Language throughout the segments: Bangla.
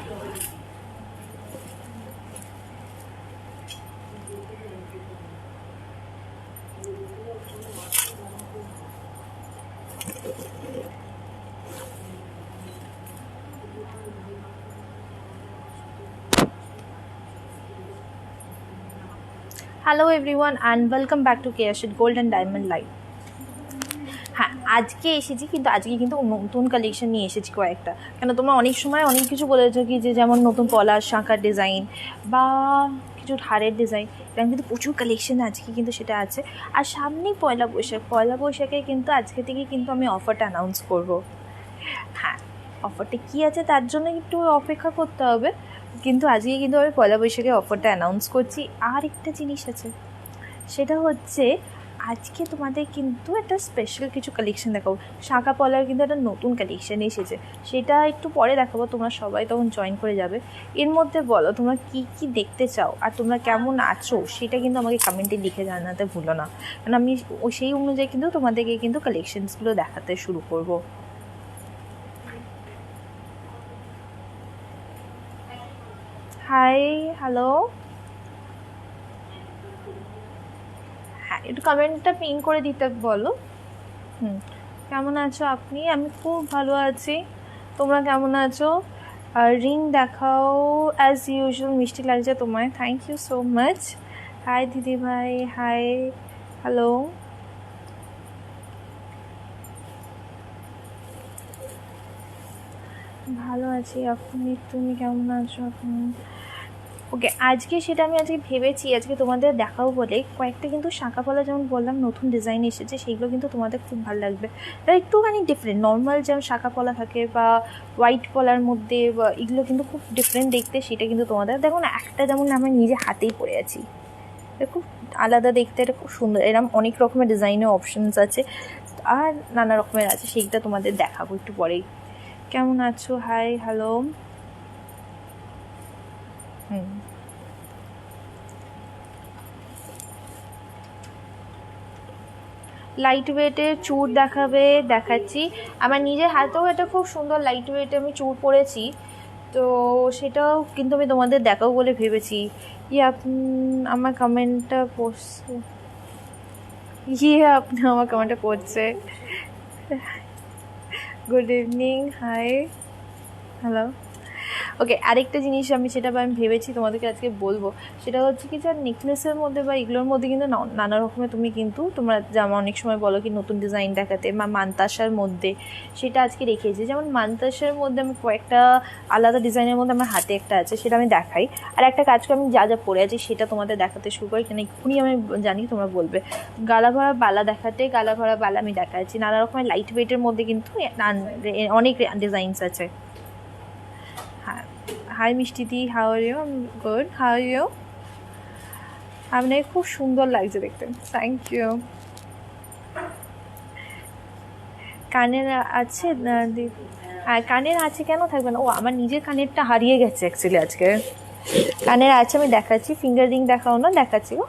Hello everyone and welcome back to Careshed gold and diamond live. হ্যাঁ, আজকে এসেছি, কিন্তু আজকে কিন্তু নতুন কালেকশন নিয়ে এসেছি কয়েকটা। কেন তোমরা অনেক সময় অনেক কিছু বলেছো কি যে যেমন নতুন পলাশ শাঁখার ডিজাইন বা কিছু হারের ডিজাইন, এরকম কিন্তু প্রচুর কালেকশন আজকে কিন্তু সেটা আছে। আর সামনেই পয়লা বৈশাখে কিন্তু আজকে থেকে কিন্তু আমি অফারটা অ্যানাউন্স করবো। হ্যাঁ, অফারটা কী আছে তার জন্য একটু অপেক্ষা করতে হবে, কিন্তু আজকে কিন্তু আমি পয়লা বৈশাখে অফারটা অ্যানাউন্স করছি। আর একটা জিনিস আছে, সেটা হচ্ছে আজকে তোমাদের কিন্তু একটা স্পেশাল কিছু কালেকশন দেখাবো। শাঁখা পলার কিন্তু একটা নতুন কালেকশান এসেছে, সেটা একটু পরে দেখাবো, তোমরা সবাই তখন জয়েন করে যাবে। এর মধ্যে বলো তোমরা কি কি দেখতে চাও আর তোমরা কেমন আছো, সেটা কিন্তু আমাকে কমেন্টে লিখে জানাতে ভুলো না, কারণ আমি সেই অনুযায়ী কিন্তু তোমাদেরকে কিন্তু কালেকশানসগুলো দেখাতে শুরু করবো। হাই, হ্যালো, হ্যাঁ একটু কমেন্টটা পিন করে দিতে বলো। কেমন আছো আপনি? আমি খুব ভালো আছি, তোমরা কেমন আছো? আর রিং দেখাও, অ্যাজ ইউজুয়াল মিষ্টি লাগছে তোমায়, thank you so much. Hi দিদি ভাই, হাই, হ্যালো। ভালো আছি, তুমি কেমন আছো আপনি? ওকে, আজকে সেটা আমি আজকে ভেবেছি আজকে তোমাদের দেখাবো বলে কয়েকটা কিন্তু শাঁখা পলা, যেমন বললাম নতুন ডিজাইন এসেছে, সেইগুলো কিন্তু তোমাদের খুব ভালো লাগবে। তাই একটুখানি ডিফারেন্ট, নর্মাল যেমন শাঁখা পলা থাকে বা হোয়াইট পলার মধ্যে, বা এগুলো কিন্তু খুব ডিফারেন্ট দেখতে, সেটা কিন্তু তোমাদের দেখো না, একটা যেমন আমি নিজে হাতেই পরে আছি, এটা খুব আলাদা দেখতে, এটা খুব সুন্দর, এরকম অনেক রকমের ডিজাইনের অপশানস আছে আর নানা রকমের আছে, সেইটা তোমাদের দেখাবো একটু পরেই। কেমন আছো? High, hello. লাইট ওয়েটের চূড় দেখাচ্ছি। আমার নিজের হাতেও এটা খুব সুন্দর লাইট ওয়েটে আমি চূড় পরেছি, তো সেটাও কিন্তু আমি তোমাদের দেখাবো বলে ভেবেছি। আমার কমেন্টটা পড়ছে, আপনি আমার কমেন্টটা পড়ছে। Good evening, hi, hello. Okay, আরেকটা জিনিস আমি ভেবেছি তোমাদেরকে আজকে বলবো, সেটা হচ্ছে কি যে নেকলেসের মধ্যে বা এগুলোর মধ্যে কিন্তু নানা রকমের তুমি কিন্তু তোমরা যেমন অনেক সময় বলো কি নতুন ডিজাইন দেখাতে, বা মানতাসার মধ্যে, সেটা আজকে রেখেছি। যেমন মানতাসার মধ্যে আমি কয়েকটা আলাদা ডিজাইনের মধ্যে আমার হাতে একটা আছে, সেটা আমি দেখাই। আর একটা কাজ করে আমি যা যা পরে আছি সেটা তোমাদের দেখাতে শুরু করি, কেন এক্ষুনি আমি জানি তোমরা বলবে। গালা ভরা বালা গালা ভরা বালা আমি দেখাচ্ছি। নানা রকমের লাইট ওয়েটের মধ্যে কিন্তু অনেক ডিজাইনস আছে। হ্যাঁ, হাই মিষ্টিদি, how are you? Good, how are you? আপনাকে খুব সুন্দর লাগছে দেখতে, থ্যাংক ইউ। কানের আছে? হ্যাঁ, কানের আছে, কেন থাকবে না? ও, আমার নিজের কানেরটা হারিয়ে গেছে অ্যাকচুয়ালি আজকে। কানের আছে, আমি দেখাচ্ছি। ফিঙ্গার রিং দেখাও না, দেখাচ্ছি গো।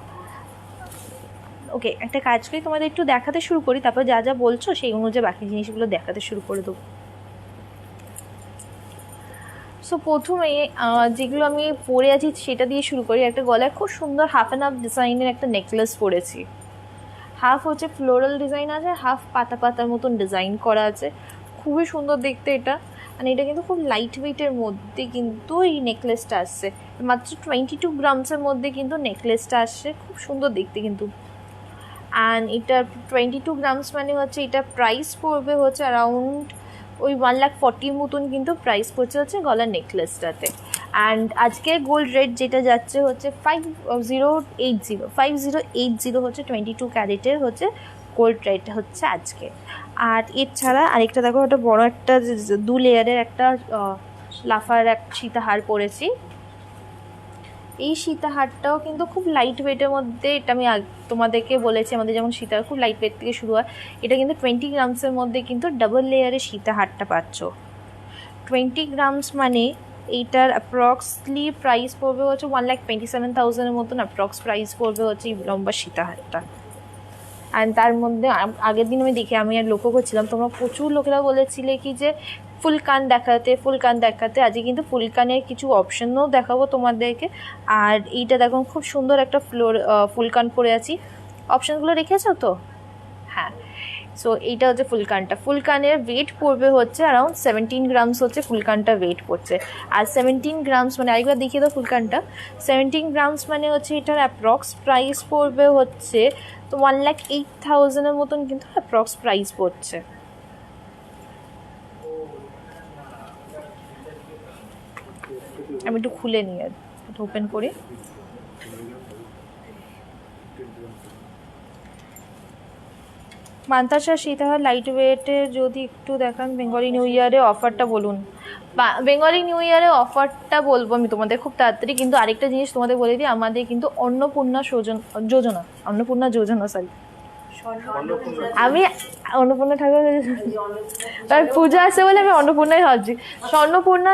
ওকে, একটা কাজ করি, তোমাদের একটু দেখাতে শুরু করি, তারপর যা যা বলছো সেই অনুযায়ী বাকি জিনিসগুলো দেখাতে শুরু করে দেবো। সো প্রথমে যেগুলো আমি পরে আছি সেটা দিয়ে শুরু করি। একটা গলায় খুব সুন্দর হাফ অ্যান্ড হাফ ডিজাইনের একটা নেকলেস পরেছি। হাফ হচ্ছে ফ্লোরাল ডিজাইন আছে, হাফ পাতা পাতার মতন ডিজাইন করা আছে, খুবই সুন্দর দেখতে এটা। মানে এটা কিন্তু খুব লাইট ওয়েটের মধ্যে কিন্তু এই নেকলেসটা আসছে, মাত্র 22 গ্রামসের মধ্যে কিন্তু নেকলেসটা আসছে, খুব সুন্দর দেখতে কিন্তু। অ্যান্ড এটা 22 গ্রামস মানে হচ্ছে এটা প্রাইস পড়বে হচ্ছে অ্যারাউন্ড ওই 1,40,000 মতন কিন্তু প্রাইস পড়ছে হচ্ছে গলার নেকলেসটাতে। অ্যান্ড আজকে গোল্ড রেট যেটা যাচ্ছে হচ্ছে 5080 হচ্ছে 22 ক্যারেটের হচ্ছে গোল্ড রেট হচ্ছে আজকে। আর এছাড়া আরেকটা দেখো, একটা বড় একটা 2 লেয়ারের একটা লাফার এক সীতাহার পরেছি। এই সীতাহারটাও কিন্তু খুব লাইট ওয়েটের মধ্যে, এটা আমি তোমাদেরকে বলেছি আমাদের যেমন সীতাহার খুব লাইট ওয়েট থেকে শুরু হয়, এটা কিন্তু 20 গ্রামসের মধ্যে কিন্তু ডাবল লেয়ারের সীতাহারটা পাচ্ছ। 20 গ্রামস মানে এইটার অ্যাপ্রক্সলি প্রাইস পড়বে হচ্ছে 1,27,000 মতন অ্যাপ্রক্স প্রাইস পড়বে হচ্ছে এই লম্বা সীতাহারটা। অ্যান্ড তার মধ্যে আগের দিন আমি আর লক্ষ্য করছিলাম, তোমরা প্রচুর লোকেরা বলেছিলে কি যে ফুল কান দেখাতে আজকে কিন্তু ফুল কানের কিছু অপশনও দেখাবো তোমাদেরকে। আর এইটা দেখো খুব সুন্দর একটা ফুল কান পরে আছি, অপশানগুলো রেখেছো তো? হ্যাঁ। সো এইটা হচ্ছে ফুল কানের ওয়েট পড়বে হচ্ছে অ্যারাউন্ড 17 গ্রামস হচ্ছে ফুল কানটা ওয়েট পড়ছে। আর 17 গ্রামস মানে আরেকবার দেখিয়ে দাও ফুল কানটা। 17 গ্রামস মানে হচ্ছে এটার অ্যাপ্রক্স প্রাইস পড়বে হচ্ছে তো 1,08,000 মতন কিন্তু অ্যাপ্রক্স প্রাইস পড়ছে। আমি একটু খুলে নিই, একটু ওপেন করি। মান্তাসা সীতাহার লাইট ওয়েটে যদি একটু দেখান, বেঙ্গলি নিউ ইয়ারে অফারটা বলুন। বেঙ্গলি নিউ ইয়ারে অফারটা বলবো আমি তোমাদের খুব তাড়াতাড়ি, কিন্তু আরেকটা জিনিস তোমাদের বলে দিই, আমাদের কিন্তু অন্নপূর্ণা যোজনা সরি আমি অন্নপূর্ণা ঠাকুর তার পূজা আছে বলে আমি অন্নপূর্ণাই ভাবছি। স্বর্ণপূর্ণা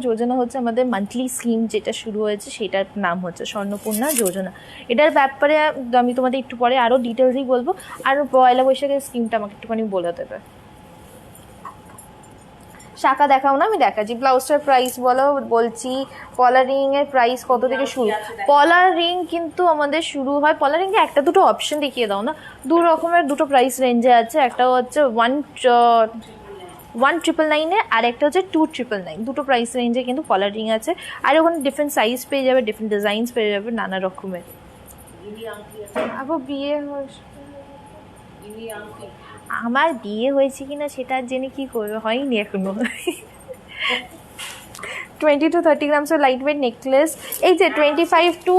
যোজনা হচ্ছে আমাদের মান্থলি স্কিম যেটা শুরু হয়েছে, সেটার নাম হচ্ছে স্বর্ণপূর্ণা যোজনা। এটার ব্যাপারে আমি তোমাদের একটু পরে আরও ডিটেলসই বলবো। আর পয়লা বৈশাখের স্কিমটা আমাকে একটুখানি বলে দেবে। শাখা দেখাও না, আমি দেখাচ্ছি। ব্লাউজটার প্রাইস বলছি। পলার রিংয়ের প্রাইস কত থেকে শুরু? পলার রিং কিন্তু আমাদের শুরু হয়, পলার রিংয়ে একটা দুটো অপশন দেখিয়ে দাও না। দু রকমের দুটো প্রাইস রেঞ্জে আছে, একটা হচ্ছে 1,999 আর একটা হচ্ছে 2,999। দুটো প্রাইস রেঞ্জে কিন্তু পলার রিং আছে। আর ওখানে ডিফারেন্ট সাইজ পেয়ে যাবে, ডিফারেন্ট ডিজাইনস পেয়ে যাবে, নানা রকমের। বিয়ে আমার বিয়ে হয়েছে কিনা সেটা জেনে কি করবে, হয়নি এখনো। 20 to 30 গ্রামসের লাইট ওয়েট নেকলেস, এই যে 25 টু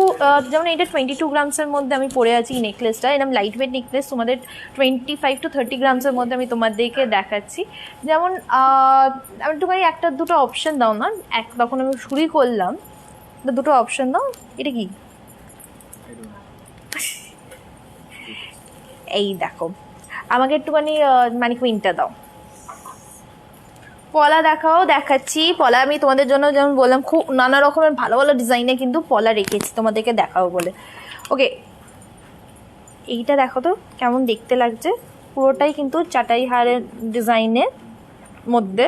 যেমন এটা 22 গ্রামসের মধ্যে আমি পরে আছি এই নেকলেসটা। এরকম লাইট ওয়েট নেকলেস তোমাদের 25 to 30 গ্রামসের মধ্যে আমি তোমাদেরকে দেখাচ্ছি। যেমন আমি একটুখানি একটা দুটো অপশান দাও না, তখন আমি শুরুই করলাম, দুটো অপশান দাও। এটা কি? এই দেখো, আমাকে একটুখানি মানে কুইনটা দাও। পলা দেখাচ্ছি। পলা আমি তোমাদের জন্য যেমন বললাম খুব নানা রকমের ভালো ভালো ডিজাইনে কিন্তু পলা রেখেছি তোমাদেরকে দেখাবো বলে। ওকে, এইটা দেখো তো কেমন দেখতে লাগছে, পুরোটাই কিন্তু চাটাই হারের ডিজাইনের মধ্যে।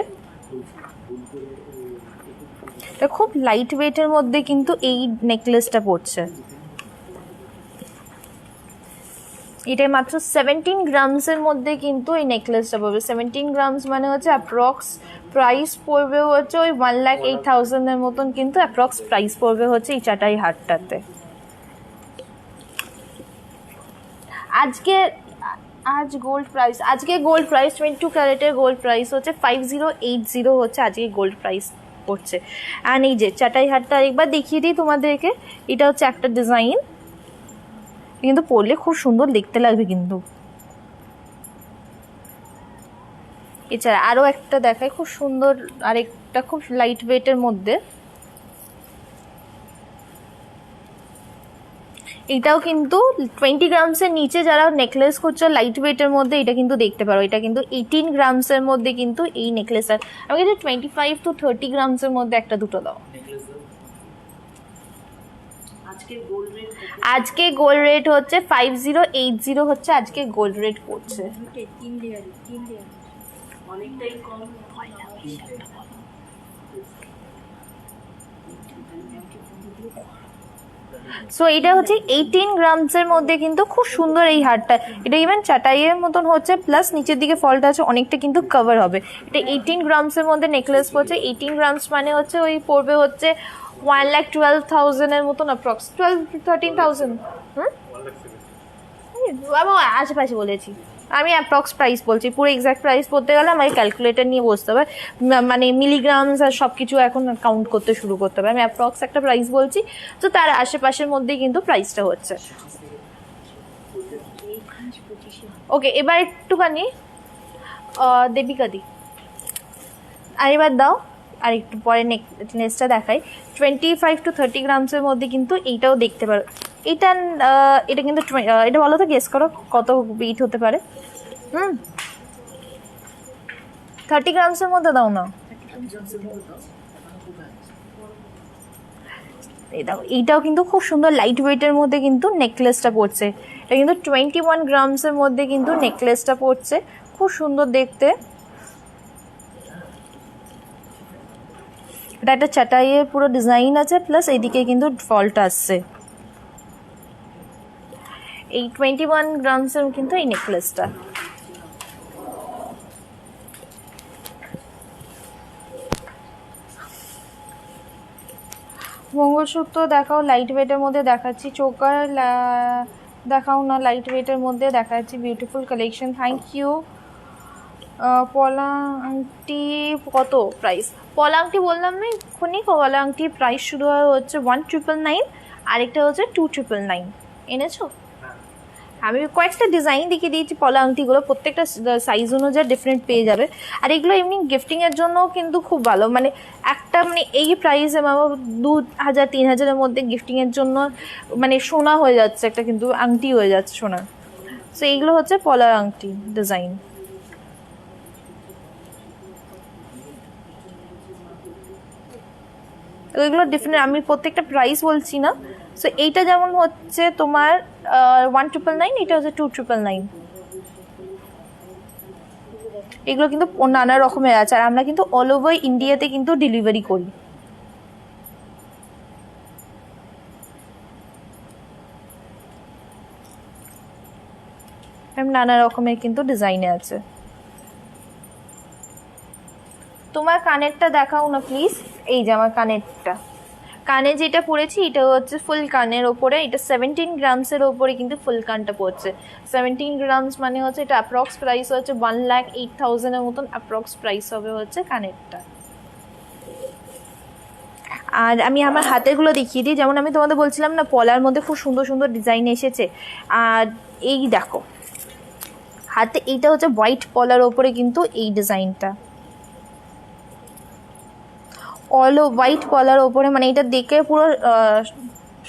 এটা খুব লাইট ওয়েটের মধ্যে কিন্তু এই নেকলেসটা পড়ছে। এটা মাত্র 17 গ্রামসের মধ্যে কিন্তু এই নেকলেসটা পড়বে। 17 গ্রামস মানে হচ্ছে অ্যাপ্রক্স প্রাইস পড়বে হচ্ছে ওই 1,08,000 মতন কিন্তু অ্যাপ্রক্স প্রাইস পড়বে হচ্ছে এই চাটাই হারটাতে। আজকে গোল্ড প্রাইস 22 ক্যারেটের গোল্ড প্রাইস হচ্ছে 5,080 হচ্ছে আজকে গোল্ড প্রাইস পড়ছে। অ্যান্ড এই যে চাটাই হারটা একবার দেখিয়ে দিই তোমাদেরকে। এটা হচ্ছে একটা ডিজাইন, কিন্তু পরলে খুব সুন্দর দেখতে লাগবে কিন্তু। এছাড়া আরও একটা দেখায় খুব সুন্দর, আরেকটা খুব লাইট ওয়েটের মধ্যে। এটাও কিন্তু 20 গ্রামসের নিচে যারা নেকলেস করছো লাইট ওয়েটের মধ্যে, এটা কিন্তু দেখতে পারো। এটা কিন্তু 18 গ্রামসের মধ্যে কিন্তু এই নেকলেসটা। আমাকে যে 25 to 30 গ্রামসের মধ্যে একটা দুটো দাও। আজকে গোল্ড রেট হচ্ছে 5,080 হচ্ছে আজকে গোল্ড রেট পড়ছে। সো এটা হচ্ছে 18 গ্রামসের মধ্যে কিন্তু খুব সুন্দর এই হারটা। এটা ইভেন চাটাইয়ের মতন হচ্ছে, প্লাস নিচের দিকে ফলটা আছে অনেকটা কিন্তু কভার হবে। এটা 18 গ্রামসের মধ্যে নেকলেস পড়ছে। 18 গ্রামস মানে হচ্ছে ওই পড়বে হচ্ছে 1,12,000 মতন অ্যাপ্রক্স, 12-13,000। আমি আশেপাশে বলেছি, আমি অ্যাপ্রক্স প্রাইস বলছি। পুরো এক্স্যাক্ট প্রাইস বলতে গেলে আমাকে ক্যালকুলেটার নিয়ে বসতে হবে, মানে মিলিগ্রামস আর সব কিছু এখন কাউন্ট করতে শুরু করতে হবে। আমি অ্যাপ্রক্স একটা প্রাইস বলছি, তো তার আশেপাশের মধ্যেই কিন্তু প্রাইসটা হচ্ছে। ওকে, এবার একটুখানি দেবিকা দি আর এবার দাও, আর একটু পরে নেক্সটটা দেখাই। 25 to 30 গ্রামসের মধ্যে কিন্তু এইটাও দেখতে পারো। এটা কিন্তু এটা বলো তো, গেস করো কত ওয়েট হতে পারে। 30 গ্রামসের মধ্যে দাও না। এই দাও, এইটাও কিন্তু খুব সুন্দর লাইট ওয়েটের মধ্যে কিন্তু নেকলেসটা পড়ছে। এটা কিন্তু 21 গ্রামসের মধ্যে কিন্তু নেকলেসটা পড়ছে, খুব সুন্দর দেখতে। এটা একটা চাটাইয়ের পুরো ডিজাইন আছে, প্লাস এইদিকে কিন্তু ফলটা আসছে। এই 21 গ্রামসের কিন্তু এই নেকলেসটা। মঙ্গলসূত্র দেখাও, লাইট ওয়েটের মধ্যে দেখাচ্ছি। চোকার দেখাও না, লাইট ওয়েটের মধ্যে দেখাচ্ছি। Beautiful collection, thank you. পলা আংটি কত প্রাইস? পলা আংটি বললাম না এক্ষুনি, পলা আংটি প্রাইস শুরু হচ্ছে 1999, আরেকটা হচ্ছে 2999। এনেছো? আমি কয়েকটা ডিজাইন দেখিয়ে দিয়েছি পলা আংটিগুলো, প্রত্যেকটা সাইজ অনুযায়ী ডিফারেন্ট পেয়ে যাবে। আর এগুলো এমনি গিফটিংয়ের জন্য কিন্তু খুব ভালো, মানে একটা মানে এই প্রাইসে 2000-3000-এর মধ্যে গিফটিংয়ের জন্য মানে সোনা হয়ে যাচ্ছে, একটা কিন্তু আংটি হয়ে যাচ্ছে সোনা। সো এইগুলো হচ্ছে পলার আংটি ডিজাইন। এগুলো ডিফারেন্ট, আমি প্রত্যেকটা প্রাইস বলছি না। সো এইটা যেমন হচ্ছে তোমার 1999, এটা হচ্ছে 2999। এগুলো কিন্তু নানা রকমের আছে, আর আমরা কিন্তু অল ওভার ইন্ডিয়াতে কিন্তু ডেলিভারি করি। নানা রকমের কিন্তু ডিজাইনে আছে। তোমার কানেরটা দেখাও না প্লিজ। এই যে আমার কানেরটা, কানে যেটা পরেছি এটা হচ্ছে ফুল কানের ওপরে, এটা 17 গ্রামসের ওপরে কিন্তু ফুল কানটা পড়ছে। 17 গ্রামস মানে হচ্ছে এটা অ্যাপ্রক্স প্রাইস হচ্ছে 1,08,000-এর মতন অ্যাপ্রক্স প্রাইস হবে হচ্ছে কানেরটা। আর আমি আমার হাতেরগুলো দেখিয়ে দিই, যেমন আমি তোমাদের বলছিলাম না পলার মধ্যে খুব সুন্দর সুন্দর ডিজাইন এসেছে। আর এই দেখো হাতে, এইটা হচ্ছে হোয়াইট পলার ওপরে কিন্তু এই ডিজাইনটা, অল হোয়াইট পলার ওপরে, মানে এটা দেখে পুরো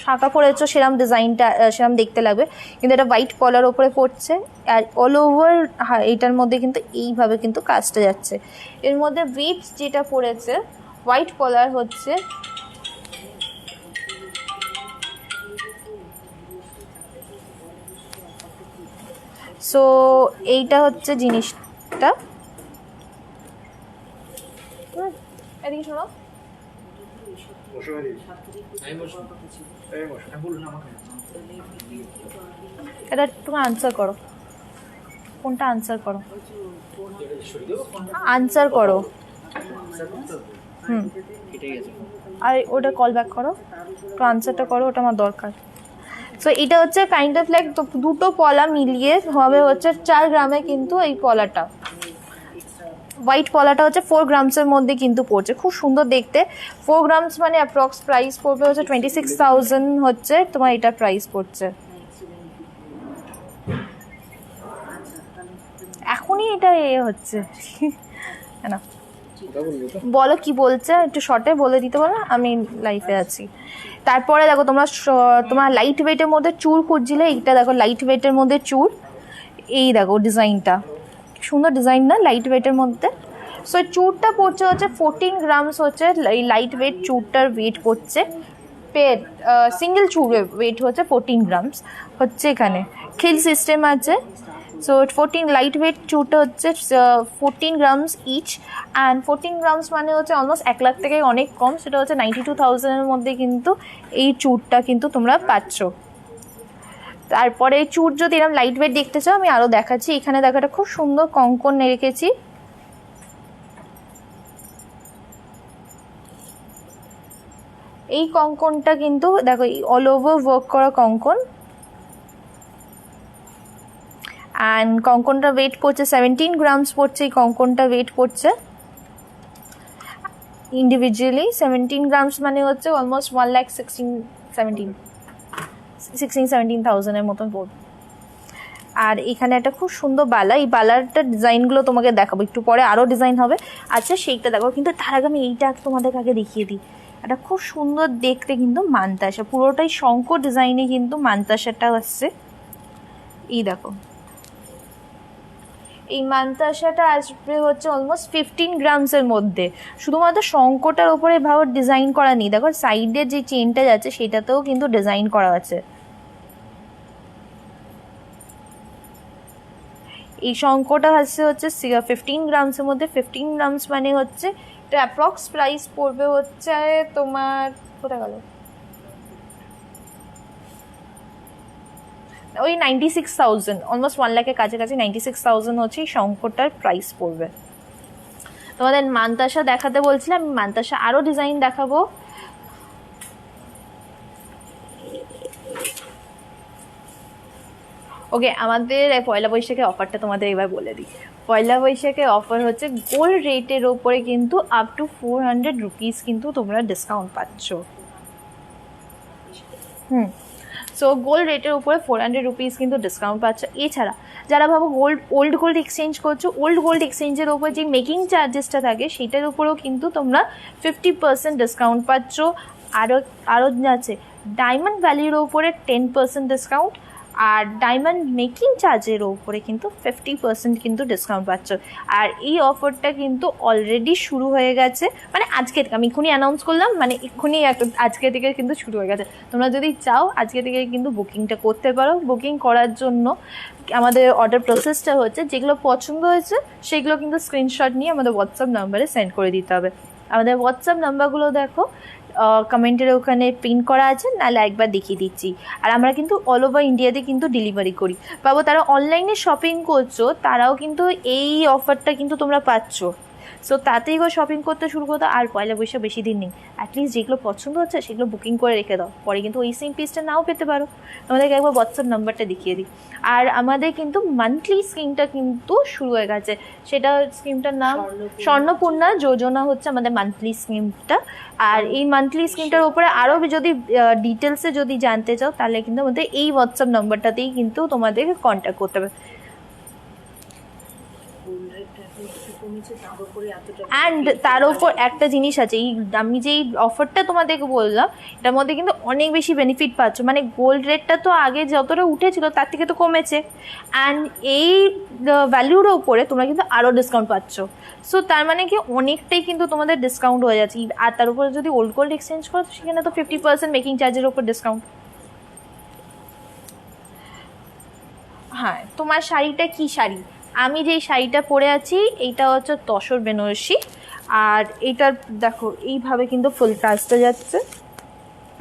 শাঁকা পড়েছো সেরকম ডিজাইনটা সেরকম দেখতে লাগবে, কিন্তু এটা হোয়াইট পলার ওপরে পড়ছে। আর অল ওভার এইটার মধ্যে কিন্তু এইভাবে কিন্তু কাজটা যাচ্ছে। এর মধ্যে ওয়েট যেটা পড়েছে হোয়াইট পলার হচ্ছে সো এইটা হচ্ছে জিনিসটা। এদিকে শোনো, এটা একটু আনসার করো, কোনটা আনসার করো, আনসার করো। আর ওটা কল ব্যাক করো, একটু আনসারটা করো, ওটা আমার দরকার। সো এটা হচ্ছে কাইন্ড অফ লাইক দুটো পলা মিলিয়ে হবে হচ্ছে 4 গ্রামে কিন্তু এই পলাটা, হোয়াইট পলাটা হচ্ছে 4 গ্রামসের মধ্যে কিন্তু পড়ছে, খুব সুন্দর দেখতে। 4 গ্রামস মানে অ্যাপ্রক্স প্রাইস পড়বে হচ্ছে 26,000 হচ্ছে তোমার এটা প্রাইস পড়ছে। এখনই এটা হচ্ছে না, বলো কি বলছে, একটু শর্টে বলে দিতে পারো, আমি লাইফে আছি। তারপরে দেখো তোমরা তোমার লাইট ওয়েটের মধ্যে চুড় খুঁজছিলে, এইটা দেখো লাইট ওয়েটের মধ্যে চুড়, এই দেখো ডিজাইনটা সুন্দর ডিজাইন না লাইট ওয়েটের মধ্যে। সো চুড়টা পড়ছে হচ্ছে 14 গ্রামস হচ্ছে এই লাইট ওয়েট চুড়টার ওয়েট পড়ছে। পেড সিঙ্গেল চুড়ের ওয়েট হচ্ছে 14 গ্রামস হচ্ছে। এখানে খিল সিস্টেম আছে। সো 14 লাইট ওয়েট চুড়টা হচ্ছে 14 গ্রামস ইচ, অ্যান্ড 14 গ্রামস মানে হচ্ছে অলমোস্ট 1 লাখ থেকে অনেক কম, সেটা হচ্ছে 92,000-এর মধ্যে কিন্তু এই চুড়টা কিন্তু তোমরা পাচ্ছ। তারপরে চুড় যদি এরকম লাইট ওয়েট দেখতে চাও আমি আরও দেখাচ্ছি। এখানে দেখো একটা খুব সুন্দর কঙ্কন রেখেছি, এই কঙ্কনটা কিন্তু দেখো অল ওভার ওয়ার্ক করা কঙ্কন, অ্যান্ড কঙ্কনটা ওয়েট পড়ছে 17 গ্রামস পড়ছে। এই কঙ্কনটা ওয়েট পড়ছে ইন্ডিভিজুয়ালি 17 গ্রামস মানে হচ্ছে অলমোস্ট 1,16,17,000-এর মতন পড়বে। আর এখানে একটা খুব সুন্দর বালা, এই বালারটার ডিজাইনগুলো তোমাকে দেখাবো একটু পরে, আরও ডিজাইন হবে আচ্ছা সেইটা দেখো। কিন্তু তার আগে আমি এইটা তোমাদের আগে দেখিয়ে দিই, এটা খুব সুন্দর দেখতে কিন্তু মানতাসা, পুরোটাই শঙ্খ ডিজাইনে কিন্তু মানতাসাটা আসছে। এই দেখো এই মানতাসাটা আসবে হচ্ছে অলমোস্ট 15 গ্রামসের মধ্যে। শুধুমাত্র শঙ্খটার ওপরে ভাবে ডিজাইন করা নেই, দেখো সাইডের যে চেনটা যাচ্ছে সেটাতেও কিন্তু ডিজাইন করা আছে। এই শঙ্খটা আসছে হচ্ছে 15 গ্রামসের মধ্যে। 15 গ্রামস মানে হচ্ছে এটা অ্যাপ্রক্স প্রাইস পড়বে হচ্ছে তোমার, কোথায় গেল, ওই 96,000, অলমোস্ট 1 লাখের কাছাকাছি 96,000 হচ্ছে এই শঙ্করটার প্রাইস পড়বে। তোমাদের মান্তাসা দেখাতে বলছিলাম, আমি মান্তাসা আরও ডিজাইন দেখাবো। ওকে, আমাদের পয়লা বৈশাখে অফারটা তোমাদের এবার বলে দিই। পয়লা বৈশাখে অফার হচ্ছে গোল্ড রেটের ওপরে কিন্তু আপ টু 400 রুপিস কিন্তু তোমরা ডিসকাউন্ট পাচ্ছ। সো গোল্ড রেটের উপরে 400 রুপিস কিন্তু ডিসকাউন্ট পাচ্ছ। এছাড়া যারা ভাবো ওল্ড গোল্ড এক্সচেঞ্জ করছো, ওল্ড গোল্ড এক্সচেঞ্জের উপর যে মেকিং চার্জেসটা থাকে সেটার উপরেও কিন্তু তোমরা 50% ডিসকাউন্ট পাচ্ছ। আরও আছে ডায়মন্ড ভ্যালির ওপরে 10% ডিসকাউন্ট, আর ডায়মন্ড মেকিং চার্জের ওপরে কিন্তু 50% কিন্তু ডিসকাউন্ট পাচ্ছ। আর এই অফারটা কিন্তু অলরেডি শুরু হয়ে গেছে, মানে আজকে থেকে, আমি এক্ষুনি অ্যানাউন্স করলাম, মানে এক্ষুনি আজকে থেকে কিন্তু শুরু হয়ে গেছে। তোমরা যদি চাও আজকে থেকে কিন্তু বুকিংটা করতে পারো। বুকিং করার জন্য আমাদের অর্ডার প্রসেসটা হচ্ছে, যেগুলো পছন্দ হয়েছে সেগুলো কিন্তু স্ক্রিনশট নিয়ে আমাদের হোয়াটসঅ্যাপ নাম্বারে সেন্ড করে দিতে হবে। আমাদের হোয়াটসঅ্যাপ নাম্বারগুলো দেখো কমেন্টের ওখানে পিন করা আছে, নাহলে একবার দেখিয়ে দিচ্ছি। আর আমরা কিন্তু অল ওভার ইন্ডিয়াতে কিন্তু ডেলিভারি করি। পাবো তারা অনলাইনে শপিং করছো, তারাও কিন্তু এই অফারটা কিন্তু তোমরা পাচ্ছ। সো তাতেই শপিং করতে শুরু করতো। আর পয়লা বৈশাখ বেশি দিন নেই, অ্যাটলিস্ট যেগুলো পছন্দ হচ্ছে সেগুলো বুকিং করে রেখে দাও, পরে কিন্তু ওই সেম পিসটা নাও পেতে পারো। তোমাদেরকে একবার হোয়াটসঅ্যাপ নাম্বারটা দেখিয়ে দিই। আর আমাদের কিন্তু মান্থলি স্কিমটা কিন্তু শুরু হয়ে গেছে, সেটা স্কিমটার নাম স্বর্ণপূর্ণা যোজনা হচ্ছে আমাদের মান্থলি স্কিমটা। আর এই মান্থলি স্কিমটার উপরে আরও যদি ডিটেলসে যদি জানতে চাও, তাহলে কিন্তু আমাদের এই হোয়াটসঅ্যাপ নাম্বারটাতেই কিন্তু তোমাদেরকে কন্ট্যাক্ট করতে হবে। অ্যান্ড তার উপর একটা জিনিস আছে, এই আমি যেই অফারটা তোমাদেরকে বললাম এটার মধ্যে কিন্তু অনেক বেশি বেনিফিট পাচ্ছ। মানে গোল্ড রেটটা তো আগে যতটা উঠেছিল তার থেকে তো কমেছে, অ্যান্ড এই ভ্যালুর উপরে তোমরা কিন্তু আরও ডিসকাউন্ট পাচ্ছ। সো তার মানে কি অনেকটাই কিন্তু তোমাদের ডিসকাউন্ট হয়ে যাচ্ছে। আর তার উপরে যদি ওল্ড গোল্ড এক্সচেঞ্জ করো সেখানে তো 50% মেকিং চার্জের উপর ডিসকাউন্ট। হ্যাঁ, তোমার শাড়িটা কি শাড়ি? আমি যেই শাড়িটা পরে আছি এইটা হচ্ছে তসর বেনারসি। আর এইটার দেখো এইভাবে কিন্তু ফুল কাজটা যাচ্ছে,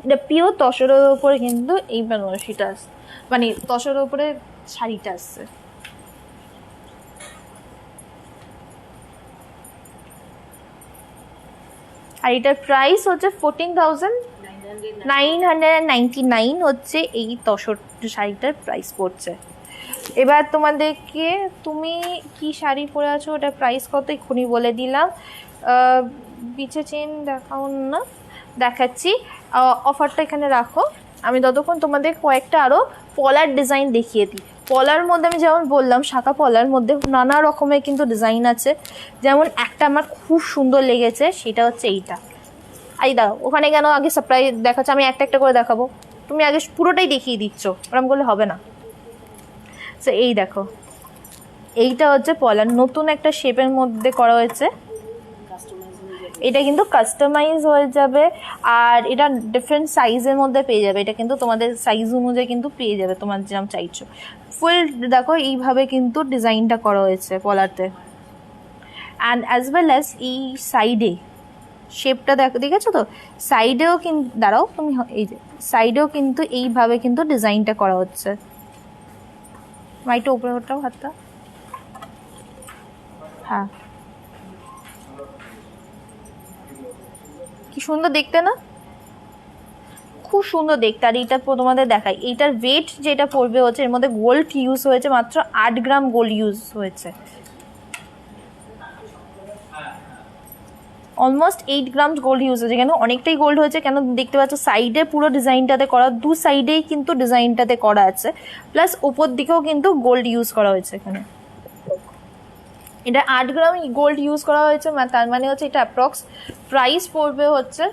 এটা পিওর তসরের ওপরে কিন্তু এই বেনারসিটা আসছে, মানে তসরের ওপরে শাড়িটা আসছে। আর এটার প্রাইস হচ্ছে 14,999 হচ্ছে এই তসর শাড়িটার প্রাইস পড়ছে। এবার তোমাদেরকে, তুমি কি শাড়ি পরে আছো ওটার প্রাইস কত এক্ষুনি বলে দিলাম। বিছে চেন দেখাও না, দেখাচ্ছি। অফারটা এখানে রাখো, আমি ততক্ষণ তোমাদের কয়েকটা আরও পলার ডিজাইন দেখিয়ে দিই। পলার মধ্যে আমি যেমন বললাম শাখা পলার মধ্যে নানা রকমের কিন্তু ডিজাইন আছে। যেমন একটা আমার খুব সুন্দর লেগেছে, সেটা হচ্ছে এইটা। এই দাও, ওখানে কেন আগে সারপ্রাইজ দেখাচ্ছে, আমি একটা একটা করে দেখাবো, তুমি আগে পুরোটাই দেখিয়ে দিচ্ছ, ওরকম করলে হবে না। সো এই দেখো, এইটা হচ্ছে পলার, নতুন একটা শেপের মধ্যে করা হয়েছে। এটা কিন্তু কাস্টমাইজ হয়ে যাবে, আর এটা ডিফারেন্ট সাইজের মধ্যে পেয়ে যাবে। এটা কিন্তু তোমাদের সাইজ অনুযায়ী কিন্তু পেয়ে যাবে, তোমার যেরকম চাইছো। ফুল দেখো এইভাবে কিন্তু ডিজাইনটা করা হয়েছে পলারতে। অ্যান্ড অ্যাজ ওয়েল অ্যাজ এই সাইডে শেপটা দেখেছো তো, সাইডেও কিন্তু দাঁড়াও তুমি, এই যে সাইডেও কিন্তু এইভাবে কিন্তু ডিজাইনটা করা হচ্ছে। মাইটা উপরে ওঠাও হাতটা, হ্যাঁ কি সুন্দর দেখতে না, খুব সুন্দর দেখতে। আর এইটা তোমাদের দেখাই, এইটার ওয়েট যেটা পড়বে হচ্ছে, এর মধ্যে গোল্ড ইউজ হয়েছে, মাত্র 8 গ্রাম গোল্ড ইউজ হয়েছে, অলমোস্ট 8 গ্রাম গোল্ড ইউজ হয়েছে। কেন অনেকটাই গোল্ড হয়েছে, কেন দেখতে পাচ্ছ সাইডে পুরো ডিজাইনটাতে করা, দু সাইডেই কিন্তু ডিজাইনটাতে করা আছে, প্লাস উপর দিকেও কিন্তু গোল্ড ইউজ করা হয়েছে এখানে। এটা 8 গ্রাম গোল্ড ইউজ করা হয়েছে, তার মানে হচ্ছে এটা অ্যাপ্রক্স প্রাইস পড়বে হচ্ছে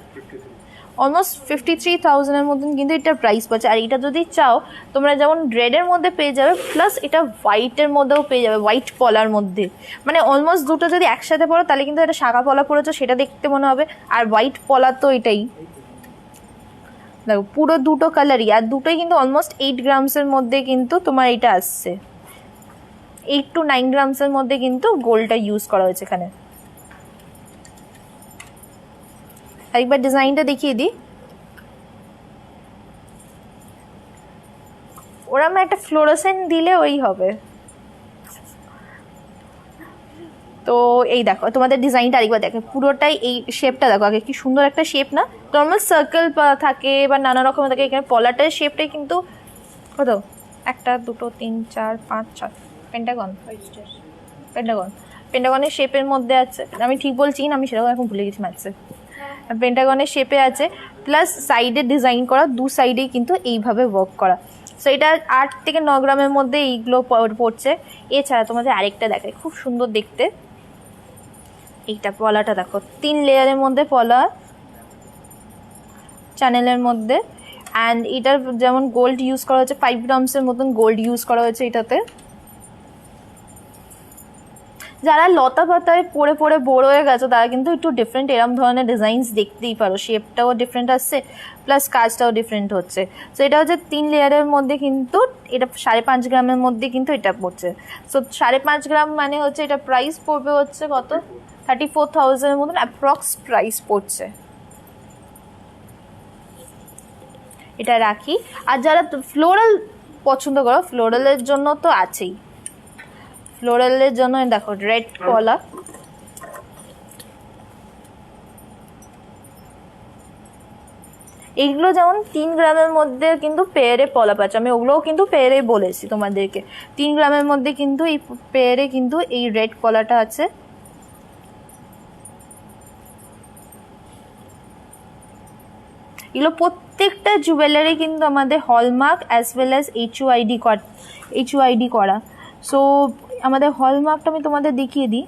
অলমোস্ট 53,000-এর মতন কিন্তু এটার প্রাইস পাচ্ছে। আর এটা যদি চাও তোমরা যেমন রেডের মধ্যে পেয়ে যাবে, প্লাস এটা হোয়াইটের মধ্যেও পেয়ে যাবে, হোয়াইট পলার মধ্যে। মানে অলমোস্ট দুটো যদি একসাথে পড়ো তাহলে কিন্তু এটা শাখা পলা পড়েছো সেটা দেখতে মনে হবে, আর হোয়াইট পলা তো এটাই দেখো, পুরো দুটো কালারই, আর দুটোই কিন্তু অলমোস্ট 8 গ্রামসের মধ্যে কিন্তু তোমার এটা আসছে। 8 to 9 গ্রামসের মধ্যে কিন্তু গোল্ডটা ইউজ করা হয়েছে এখানে। একবার ডিজাইনটা দেখিয়ে দিই। ওরম একটা ফ্লোরোসেন্ট দিলে ওই হবে। তো এই দেখো তোমাদের ডিজাইনটা আরেকবার দেখো, পুরোটাই এই শেপটা দেখো আগে, কি সুন্দর একটা শেপ না? নর্মাল সার্কেল থাকে বা নানা রকমের থাকে, এখানে পলাটার শেপটাই কিন্তু কত, 1 2 3 4 5 6 পেন্টাগন, পেন্টাগনের শেপের মধ্যে আছে। আমি ঠিক বলছি না, আমি সেরকম এখন ভুলে গেছি ম্যাথসে। পেন্টাগনের শেপে আছে, প্লাস সাইডে ডিজাইন করা, দু সাইডেই কিন্তু এইভাবে ওয়ার্ক করা। সো এটা 8 থেকে 9 গ্রামের মধ্যে এইগুলো পড়ছে। এছাড়া তোমাদের আরেকটা দেখায়, খুব সুন্দর দেখতে। এইটা পলাটা দেখো, 3 লেয়ারের মধ্যে পলা, চ্যানেলের মধ্যে। অ্যান্ড এটার যেমন গোল্ড ইউজ করা হয়েছে, 5 গ্রামসের মতন গোল্ড ইউজ করা হয়েছে এটাতে। যারা লতা পাতায় পড়ে পড়ে বোর হয়ে গেছে তারা কিন্তু একটু ডিফারেন্ট এরম ধরনের ডিজাইনস দেখতেই পারো। শেপটাও ডিফারেন্ট আসছে, প্লাস কাজটাও ডিফারেন্ট হচ্ছে। সো এটা হচ্ছে 3 লেয়ারের মধ্যে, কিন্তু এটা 5.5 গ্রামের মধ্যে কিন্তু এটা পড়ছে। সো 5.5 গ্রাম মানে হচ্ছে এটা প্রাইস পড়বে হচ্ছে কত, 34,000 এর মতন অ্যাপ্রক্স প্রাইস পড়ছে। এটা রাখি। আর যারা ফ্লোরাল পছন্দ করো, ফ্লোরালের জন্য তো আছেই। ফ্লোরালের জন্য দেখো রেড পলা, এইগুলো যেমন 3 গ্রামের মধ্যে কিন্তু পেয়ারে পলা পাচ্ছে। আমি ওগুলোও কিন্তু পেয়ারে বলেছি তোমাদেরকে, 3 গ্রামের মধ্যে কিন্তু এই পেয়ারে কিন্তু এই রেড পলাটা আছে। এগুলো প্রত্যেকটা জুয়েলারি কিন্তু আমাদের hallmark as well as HUID করা। সো আমাদের হলমার্কটা আমি তোমাদের দেখিয়ে দিই।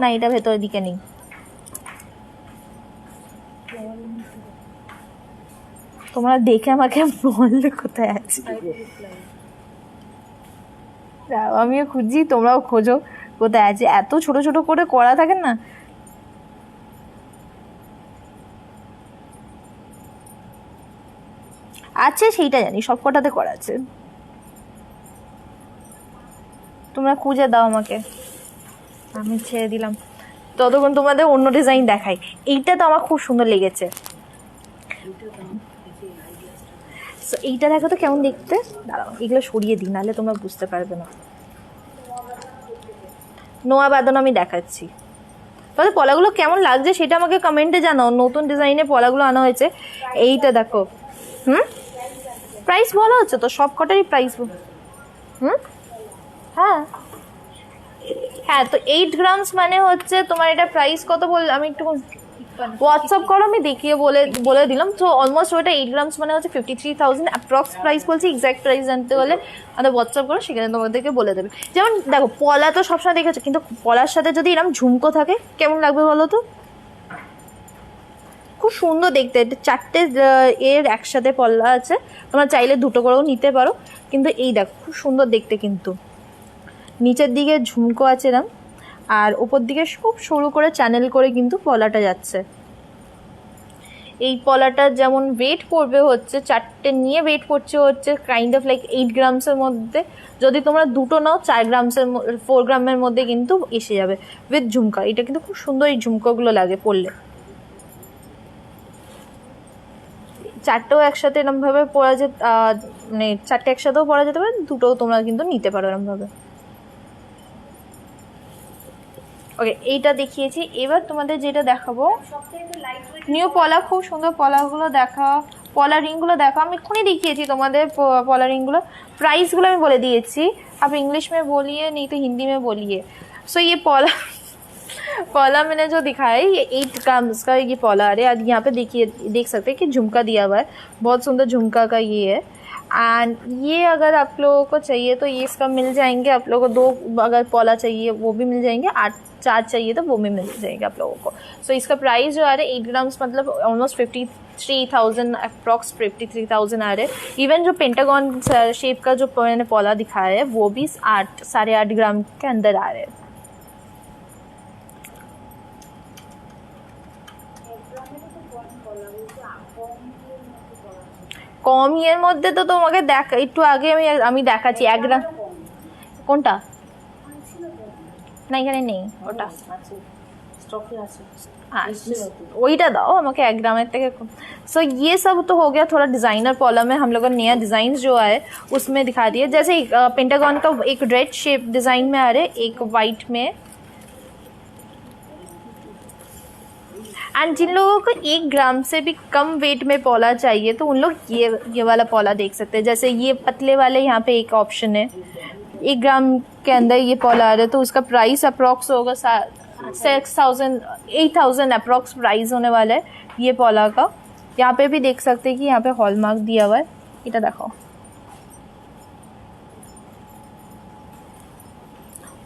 না, এটা ভেতরের দিকে নেই। তোমরা দেখে আমাকে বললে কোথায় আছে, আমিও খুঁজি, তোমরাও খোঁজো কোথায় আছে। এত ছোট ছোট করে করা থাকে না। আছে সেইটা জানি, সব কটাতে করা আছে। তোমরা খুঁজে দাও আমাকে, আমি ছেড়ে দিলাম। ততক্ষণ তোমাদের অন্য ডিজাইন দেখাই। এইটা তো আমার খুব সুন্দর লেগেছে। এইটা দেখো তো কেমন দেখতে। দাঁড়াও, এগুলো সরিয়ে দিই, নাহলে তোমরা বুঝতে পারবে না। নোয়া বাদন আমি দেখাচ্ছি। তাহলে পলাগুলো কেমন লাগছে সেটা আমাকে কমেন্টে জানাও। নতুন ডিজাইনে পলাগুলো আনা হয়েছে। এইটা দেখো। প্রাইস বলা হচ্ছে তো, সব কটারই প্রাইস। হ্যাঁ হ্যাঁ, তো 8 গ্রামস মানে হচ্ছে তোমার এটা প্রাইস কত বল, আমি একটু হোয়াটসঅ্যাপ করো, আমি দেখিয়ে বলে দিলাম। তো অলমোস্ট ওটা 8 গ্রামস মানে হচ্ছে 53,000 অ্যাপ্রক্স প্রাইস বলছি। এক্স্যাক্ট প্রাইস জানতে হলে আমাদের হোয়াটসঅ্যাপ করো, সেখানে তোমাদেরকে বলে দেবে। যেমন দেখো, পলা তো সবসময় দেখেছো, কিন্তু পলার সাথে যদি এরকম ঝুমকো থাকে কেমন লাগবে বলো তো? খুব সুন্দর দেখতে। 4টে এর একসাথে পলা আছে, তোমরা চাইলে 2টো করেও নিতে পারো। কিন্তু এই দেখো খুব সুন্দর দেখতে, কিন্তু নিচের দিকে ঝুমকো আছে এরম, আর ওপর দিকে খুব সরু করে চ্যানেল করে কিন্তু পলাটা যাচ্ছে। এই পলাটা যেমন ওয়েট পড়বে হচ্ছে, 4টে নিয়ে ওয়েট পড়ছে হচ্ছে কাইন্ড অফ লাইক 8 গ্রামসের মধ্যে। যদি তোমরা 2টো নাও 4 গ্রামের মধ্যে কিন্তু এসে যাবে উইথ ঝুমকা। এটা কিন্তু খুব সুন্দর, এই ঝুমকাগুলো লাগে পরলে। 4টেও একসাথে এরমভাবে পরা মানে 4টে একসাথেও পরা যেতে পারে, 2টোও তোমরা কিন্তু নিতে পারো এরমভাবে। ওকে, এইটা দেখিয়েছি। এবার তোমাদের যেটা দেখাবো, নিউ পলা, খুব সুন্দর পলাগুলো দেখা, পলা রিংগুলো দেখা। আমি এক্ষুনি দেখিয়েছি তোমাদের पॉला रिंग गुलो। प्राइस गुलो मैं बोले दिए। आप इंग्लिश में बोलिए, नहीं तो हिंदी में बोलिए। सो ये पॉला मैंने जो दिखाया है, ये 8 ग्राम्स का ये पॉला है। यहाँ पे देखिए, देख सकते हैं कि झुमका दिया हुआ है, बहुत सुंदर झुमका का ये है। एंड ये अगर आप लोगों को चाहिए तो ये इसका मिल जाएंगे आप लोगों को। 2 अगर पॉला चाहिए वो भी मिल जाएंगे, 4 चाहिए तो वो भी मिल जाएंगे आप लोगों को। सो इसका प्राइस जो आ रहा है 8 ग्राम्स मतलब ऑलमोस्ट 53,000 अप्रॉक्स 53,000 आ रहे हैं। इवन जो पेंटागन शेप का जो मैंने पॉला दिखाया है वो भी 8.5 ग्राम के अंदर आ रहे हैं। কম ইয়ের মধ্যে তো তোমাকে একটু আগে আমি দেখাচ্ছি 1 গ্রাম। কোনটা? না, এখানে নেই ওটা। हाँ वहीटा दाओ हमको 1 ग्राम सो ये सब तो हो गया थोड़ा डिज़ाइनर पॉला में हम लोग का नया डिज़ाइन जो आए उसमें दिखा दिए। जैसे पेंटागन का एक रेड शेप डिज़ाइन में आ रहे, एक वाइट में। एंड जिन लोगों को 1 ग्राम से भी कम वेट में पॉला चाहिए तो उन लोग ये वाला पॉला देख सकते हैं। जैसे ये पतले वाले यहाँ पे एक ऑप्शन है, 1 ग्राम के अंदर ये पॉला आ रहा है तो उसका प्राइस अप्रॉक्स होगा 8,000 अप्रॉक्स प्राइस होने वाला है ये पॉला का। यहाँ पे भी देख सकते हैं कि यहाँ पे हॉलमार्क दिया हुआ है, इटा देखो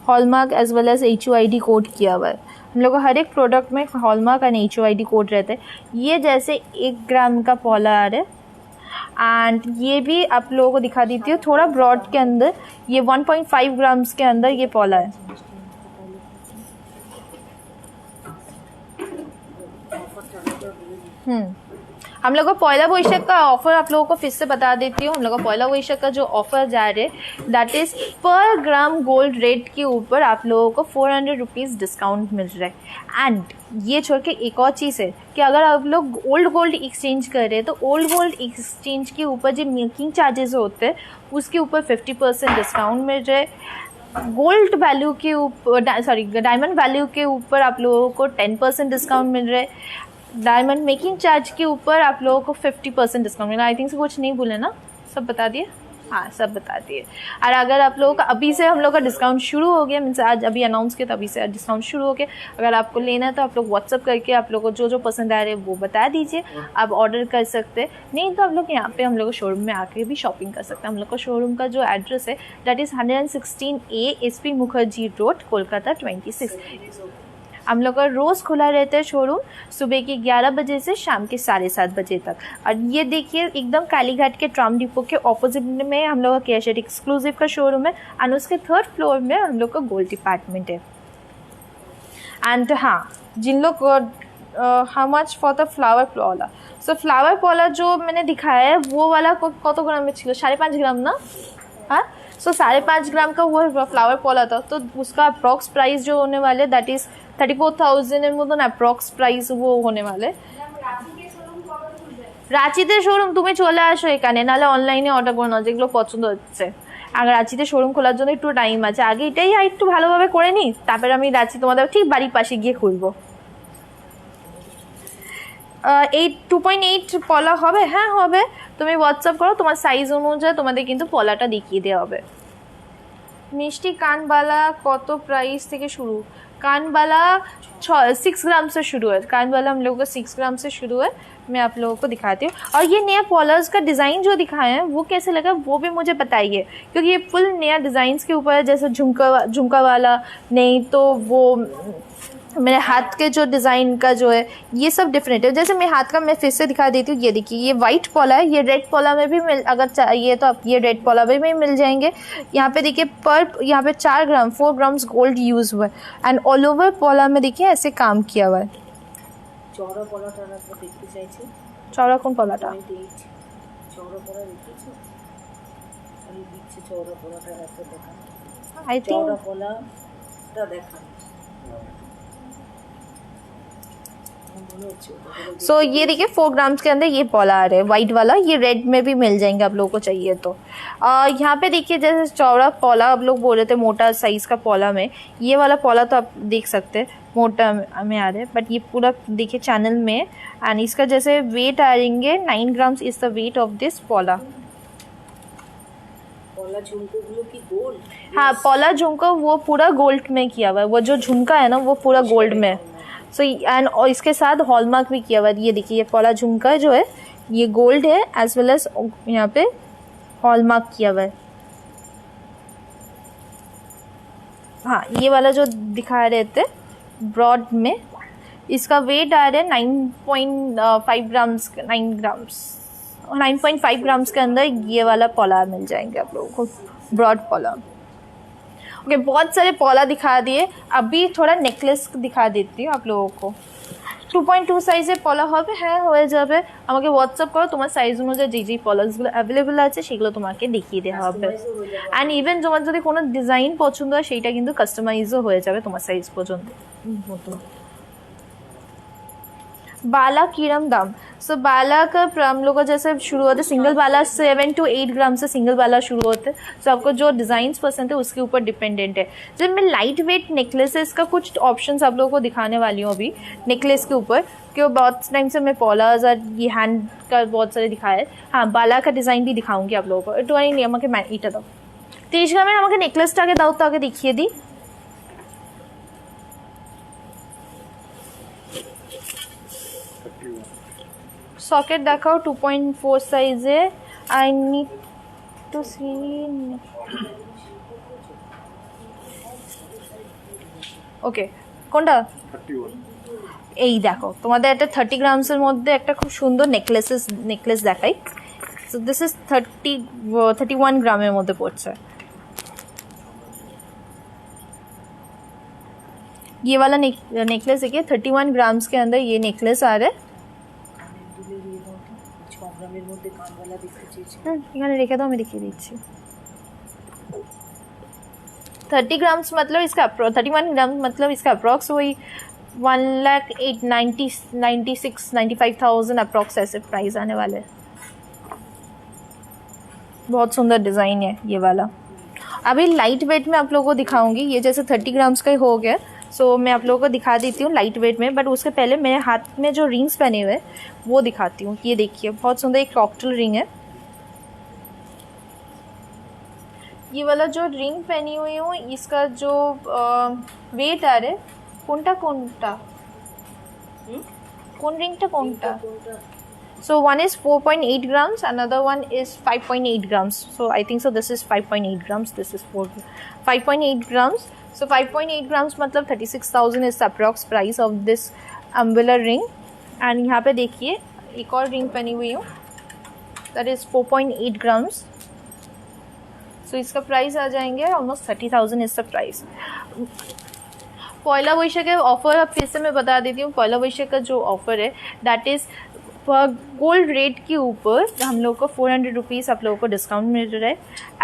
hallmark as well as HUID code किया हुआ है। हम लोग को हर एक प्रोडक्ट में हॉलमार्क एंड HUID कोड रहते हैं। ये जैसे 1 ग्राम का पॉला आ रहा है एंड ये भी आप लोगों को दिखा देती हूँ थोड़ा ब्रॉड के अंदर, ये 1.5 ग्राम्स के अंदर ये पॉला है। हम लोग को पहला वैशाख का ऑफर आप लोगों को फिर से बता देती हूँ। हम लोग का पहला वैशाख का जो ऑफर जा रहे दैट इज पर ग्राम गोल्ड रेट के ऊपर आप लोगों को 400 रुपीज़ डिस्काउंट मिल रहा है। एंड ये छोड़ के एक और चीज़ है कि अगर आप लोग ओल्ड गोल्ड एक्सचेंज कर रहे हैं तो ओल्ड गोल्ड एक्सचेंज के ऊपर जो मेकिंग चार्जेस होते हैं उसके ऊपर 50% डिस्काउंट मिल रहा है। गोल्ड वैल्यू के ऊपर डायमंड वैल्यू के ऊपर आप लोगों को 10% डिस्काउंट मिल रहा है। डायमंड मेकिंग चार्ज के ऊपर आप लोगों को 50% डिस्काउंट मिला। आई थिंक से कुछ नहीं भूले ना, सब बता दिए? हाँ सब बता दिए। और अगर आप लोगों का अभी से हम लोग का डिस्काउंट शुरू हो गया, मीन्स आज अभी अनाउंस किया तो अभी से डिस्काउंट शुरू हो गया। अगर आपको लेना है तो आप लोग व्हाट्सअप करके आप लोग को जो पसंद आ रहे हैं वो बता दीजिए, आप ऑर्डर कर सकते हैं। नहीं तो आप लोग यहाँ पे हम लोग शोरूम में आके भी शॉपिंग कर सकते हैं। हम लोग का शोरूम का जो एड्रेस है that is 116A SP Mukherjee road Kolkata 26। हम लोग का रोज़ खुला रहता है शोरूम सुबह के 11 बजे से शाम के 7:30 बजे तक। और ये देखिए एकदम कालीघाट के ट्राम डिपो के ऑपोजिट में हम लोग का केशेड एक्सक्लूसिव का शोरूम है एंड उसके 3rd फ्लोर में हम लोग का गोल्ड डिपार्टमेंट है। एंड हाँ जिन लोग how much for the flower पॉला, so flower पॉला जो मैंने दिखाया है वो वाला कत ग्राम में छिलो 5.5 ग्राम ना। हाँ सो 5.5 ग्राम का वो फ्लावर पॉला था तो उसका अप्रॉक्स प्राइस जो होने वाले दैट इज़ 34,000 এর মতন অ্যাপ্রক্স প্রাইস वो होने वाले। রাঁচিতে শোরুম তুমি চলে আসো এখানে, নাহলে অনলাইনে অর্ডার করে নাও যেগুলো পছন্দ হচ্ছে। আর রাঁচিতে শোরুম খোলার জন্য একটু টাইম আছে, আগে এটাই একটু ভালোভাবে করে নিই তারপরে আমি রাঁচি তোমাদের ঠিক বাড়ির পাশে গিয়ে খুলবো। এই 2.8 পলা হবে? হ্যাঁ হবে, তুমি হোয়াটসঅ্যাপ করো, তোমার সাইজ অনুযায়ী তোমাদের কিন্তু পলাটা দেখিয়ে দেওয়া হবে। মিষ্টি কানবালা কত प्राइस থেকে शुरू? कानबाला 6 ग्राम से शुरू है। कानबाला हम लोगों का 6 ग्राम से शुरू है। मैं आप लोगों को दिखाती हूँ। और ये नया पॉलर्स का डिज़ाइन जो दिखाए हैं वो कैसे लगा वो भी मुझे बताइए, क्योंकि ये फुल नया डिज़ाइंस के ऊपर है। जैसे झुमका वाला नहीं तो वो मेरे हाथ के जो डिज़ाइन का जो है ये सब डिफरेंट है। जैसे मैं हाथ का मैं फिर से दिखा देती हूँ। ये देखिए ये वाइट पॉला है, ये रेड पॉला में भी अगर चाहिए तो आप ये रेड पॉला में भी मिल जाएंगे। यहाँ पे देखिए यहाँ पे 4 ग्राम्स गोल्ड यूज़ हुआ है एंड ऑल ओवर पॉला में देखिए ऐसे काम किया हुआ है। चौड़ा कौन पॉलाटा? आई थिंक सो ये देखिए 4 ग्राम्स के अंदर ये पॉला आ रहे हैं वाइट वाला, ये रेड में भी मिल जाएंगे आप लोगों को चाहिए तो। यहाँ पे देखिए जैसे चौड़ा पॉला आप लोग बोल रहे थे मोटा साइज़ का पॉला में, ये वाला पॉला तो आप देख सकते हैं मोटा में आ रहे हैं, बट ये पूरा देखिए चैनल में एंड इसका जैसे वेट आ रहेंगे 9 grams is the weight of this पॉला। हाँ पॉला झुमका वो पूरा गोल्ड में किया हुआ है, वो जो झुमका है ना वो पूरा गोल्ड में। सो एंड और इसके साथ हॉलमार्क भी किया हुआ है। ये देखिए ये पॉला झुमका जो है ये गोल्ड है एज वेल एज यहाँ पे हॉलमार्क किया हुआ है। हाँ ये वाला जो दिखा रहे थे ब्रॉड में इसका वेट आ रहा है 9.5 ग्राम्स 9.5 ग्राम्स के अंदर ये वाला पॉला मिल जाएंगे आप लोगों को, ब्रॉड पॉला। ओके बहुत सारे पॉला दिखा दिए, अभी थोड़ा नेकलेस दिखा देती हूँ आप लोगों को। 2.2 সাইজের পলা হবে, হ্যাঁ হয়ে যাবে। আমাকে হোয়াটসঅ্যাপ করো, তোমার সাইজ অনুযায়ী যেই পলাসগুলো অ্যাভেলেবেল আছে সেগুলো তোমাকে দেখিয়ে দেওয়া হবে। অ্যান্ড ইভেন তোমার যদি কোনো ডিজাইন পছন্দ হয় সেইটা কিন্তু কাস্টমাইজও হয়ে যাবে তোমার সাইজ পর্যন্ত। बाला कीरम दाम। सो बाला का हम लोग का जैसे शुरू होते सिंगल बाला 7 to 8 ग्राम से सिंगल बाला शुरू होते हैं। सो आपको जो डिज़ाइंस पसंद है उसके ऊपर डिपेंडेंट है। जब मैं लाइट वेट नेकलेसेस का कुछ ऑप्शंस आप लोगों को दिखाने वाली हूँ अभी नेकलेस के ऊपर, क्यों बहुत टाइम से मैं पॉलाज और ये हैंड का बहुत सारे दिखाया है। हाँ, बाला का डिज़ाइन भी दिखाऊंगी आप लोगों को। तो नहीं আমাকে এটা দাও 30 গ্রামের আমাকে নেকলেসটা আগে দাও তো, আগে দেখিয়ে দিই। সকেট দেখাও 2.4 সাইজে। I need to see. Okay, কোনটা? এই দেখো তোমাদের একটা 30 গ্রামসের মধ্যে একটা খুব সুন্দর নেকলেস দেখাই। সো দিস ইজ 31 গ্রামের মধ্যে পড়ছে। ये वाला नेकलेस देखिए 31 ग्राम्स के अंदर ये नेकलेस आ रहा है। এখানে রেখে দাও, আমি দেখিয়ে দিচ্ছি। 30 ग्राम्स मतलब इसका 31 ग्राम मतलब इसका अप्रॉक्स वही 1,96,95,000 अप्रॉक्स ऐसे प्राइस आने वाले। बहुत सुंदर डिज़ाइन है ये वाला। अभी लाइट वेट में आप लोगों को दिखाऊंगी। ये जैसे 30 ग्राम्स का ही हो गया। सो मैं आप लोगों को दिखा देती हूँ लाइट वेट में, बट उसके पहले मेरे हाथ में जो रिंग्स पहने हुए वो दिखाती हूँ। ये देखिए बहुत सुंदर एक कॉकटेल रिंग है। ये वाला जो रिंग पहनी हुई हूँ इसका जो वेट आ रहा है কোনটা কোন রিংটা কোনটা? So one is 4.8 grams, another one is 5.8 grams. So I think so this is 5.8 grams, this is 5.8 grams. So 5.8 grams मतलब 36,000 is the approx price of this umbrella ring. And यहाँ पे देखिए एक और रिंग पहनी हुई हूँ, that is 4.8 grams. So इसका प्राइस आ जाएंगे almost 30,000 is the price. पहला वैशाख का ऑफर अब फिर से मैं बता देती हूँ। पहला वैशाख का जो ऑफर है दैट इज़ गोल्ड रेट के ऊपर हम लोग को 400 रुपीज़ आप लोगों को डिस्काउंट मिल रहा है।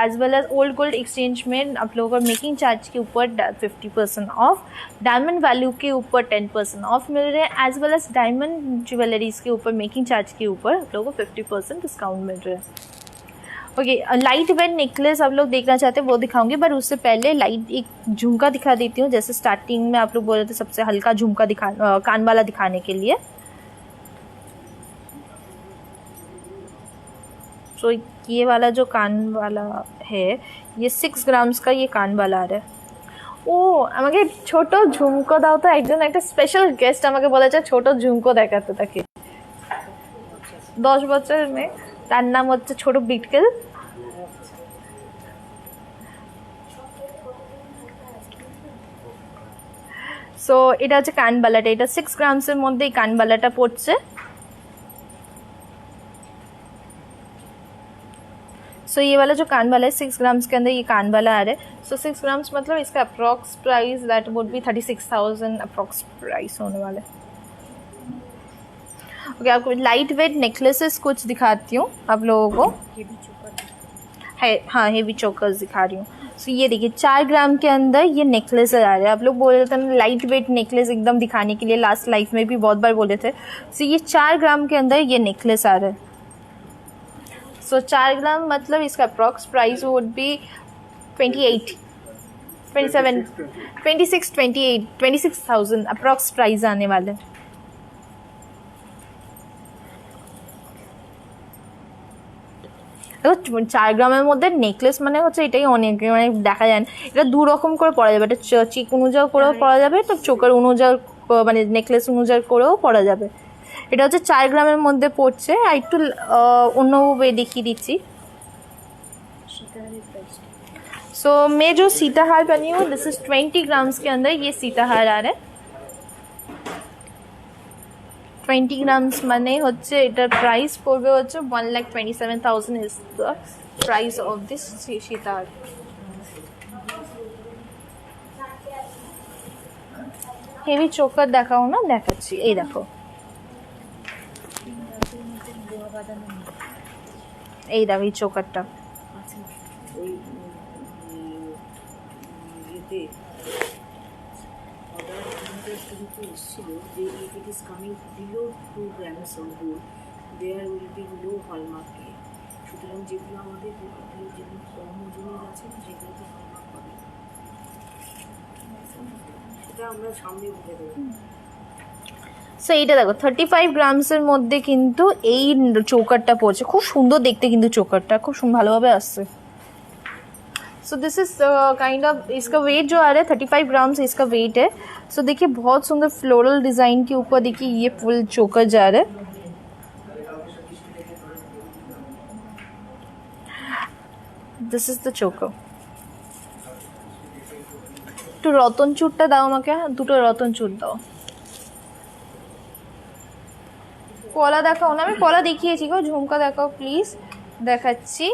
As well as old gold exchange में आप लोगों को मेकिंग चार्ज के ऊपर 50% ऑफ, डायमंड वैल्यू के ऊपर 10% ऑफ मिल रहे हैं। As well as diamond jewelleries के ऊपर मेकिंग चार्ज के ऊपर आप लोगों को 50% डिस्काउंट मिल रहा है। ओके, लाइट वेट नेकलेस आप लोग देखना चाहते हैं वो दिखाऊंगी, पर उससे पहले लाइट एक झुमका दिखा देती हूँ। जैसे स्टार्टिंग में आप लोग बोल रहे थे सबसे हल्का झुमका कान वाला दिखाने के लिए। तो ये वाला जो कान वाला है ये 6 গ্রামস का ये कान वाला आ रहा है। ও আমাকে ছোট ঝুমকো দাও তো, একজন একটা স্পেশাল গেস্ট আমাকে বলেছে ছোট ঝুমকো দেখাতে তাকে। 10 বছরের মেয়ে, তার নাম হচ্ছে ছোট বিটকেল। সো এটা হচ্ছে কানবালাটা, এটা 6 গ্রামসের মধ্যে এই কানবালাটা পড়ছে। सो ये वाला जो कान वाला है 6 ग्राम्स के अंदर ये कान वाला आ रहा है। सो 6 ग्राम्स मतलब इसका approx price that would be 36,000 approx price होने वाला है। ओके, आपको लाइट वेट नेकलेसेस कुछ दिखाती हूँ आप लोगों को। है हाँ, हेवी चोकर्स दिखा रही हूँ। सो ये देखिए 4 ग्राम के अंदर ये नेकलेस आ रहा है। आप लोग बोल रहे थे ना लाइट वेट नेकलेस एकदम दिखाने के लिए, लास्ट लाइफ में भी बहुत बार बोले थे। सो ये 4 ग्राम के अंदर ये नेकलेस आ रहा है। सो 4 ग्राम मतलब इसका approx price would be 26,000 approx price आने वाले। দেখো 4 গ্রামের মধ্যে নেকলেস মানে হচ্ছে এটাই অনেক, মানে দেখা যায় না। এটা দু রকম করে পরা যাবে, এটা চিক অনুযায়ী করেও পরা যাবে, তো চোখের অনুযায়ী মানে নেকলেস অনুযায়ী করেও পরা যাবে। এটা হচ্ছে 4 গ্রামের মধ্যে পড়ছে। আর একটু অন্য ওয়ে দেখিয়ে দিচ্ছি। सो मैं जो सीताहार बनी हूँ दिस इज 20 ग्राम्स के अंदर ये सीताहार आ रहा है। 20 ग्राम्स মানে হচ্ছে এটার প্রাইস পড়বে হচ্ছে 1,27,000 is the price of this সীতাহার। হেভি চোকার দেখাও না, দেখাচ্ছি, এই দেখো, এই দেখো এই চোকারটা। একটা স্টুডিতে এসেছিল যে if it is coming below 2 grams of gold there will be low hallmark. সুতরাং যেগুলো আমাদের যেগুলো কম ওজনের আছে সেগুলোতে হলমার্ক পাবে, সেটা আমরা সামনে বুঝে দেবো। সো এইটা দেখো 35 গ্রামসের মধ্যে কিন্তু এই চোকারটা পড়ছে, খুব সুন্দর দেখতে কিন্তু চোকারটা খুব ভালোভাবে আসছে। So this is kind of इसका वेट जो आ रहा है 35 ग्राम्स इसका वेट है। सो देखिए बहुत सुंदर फ्लोरल डिज़ाइन के ऊपर देखिए ये फुल चोकर जा रहा है। दिस इज द चोकर। একটু রতন চুরটা দাও আমাকে, দুটো রতন চুর দাও। পলা দেখাও না, আমি পলা দেখিয়েছি গো, ঝুমকা দেখাও প্লিজ। দেখাচ্ছি,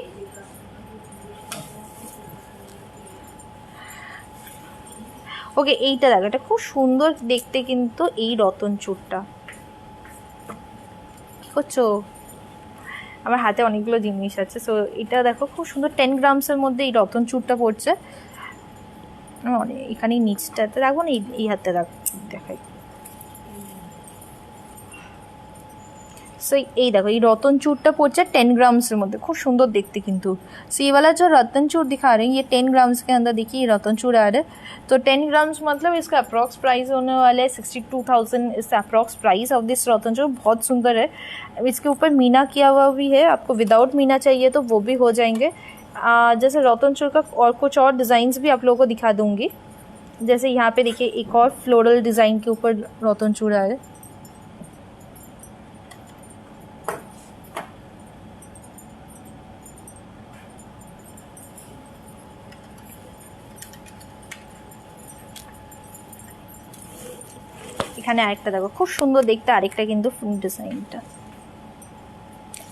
ওকে এইটা দেখো, এটা খুব সুন্দর দেখতে কিন্তু এই রতন চুরটা। কি করছো? আমার হাতে অনেকগুলো জিনিস আছে। সো এটা দেখো খুব সুন্দর 10 গ্রামসের মধ্যে এই রতন চুরটা পড়ছে। এখানে নিচটাতে রাখবো না, এই হাতে দেখাই। सो এই দেখো এই রতন चूरটা পড়ছে 10 ग्राम्स মধ্যে, খুব সুন্দর দেখতে কিন্তু। सो ये वाला जो रतन चूर दिखा रहे हैं ये 10 ग्राम्स के अंदर देखिए ये रतन चूर आ रहा है। तो 10 ग्राम्स मतलब इसका अप्रॉक्स प्राइस होने वाला है 62,000 इस अप्रॉक्स प्राइस ऑफ दिस रतन चूर। बहुत सुंदर है, इसके ऊपर मीना किया हुआ भी है, आपको विदाउट मीना चाहिए तो वो भी हो जाएंगे। जैसे रतन चूर का और कुछ और डिज़ाइंस भी आप लोगों को दिखा दूँगी। जैसे यहाँ पे देखिए एक और फ्लोरल डिज़ाइन के ऊपर रतन चूर आ रहा है। এখানে আরেকটা দেখো খুব সুন্দর দেখতে, আরেকটা কিন্তু ডিজাইনটা।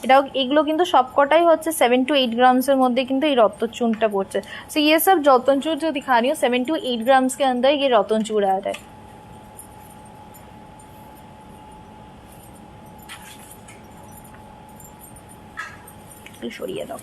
এটাও এগুলো কিন্তু সবকটাই হচ্ছে 7 to 8 ग्राम्स মধ্যে কিন্তু এই রতন চূড়টা পড়ছে। सो ये सब रतन चूर जो दिखा रही हूँ 7 to 8 ग्राम्स के अंदर ये रतन चूर आ रहा है। सरिए दाओ।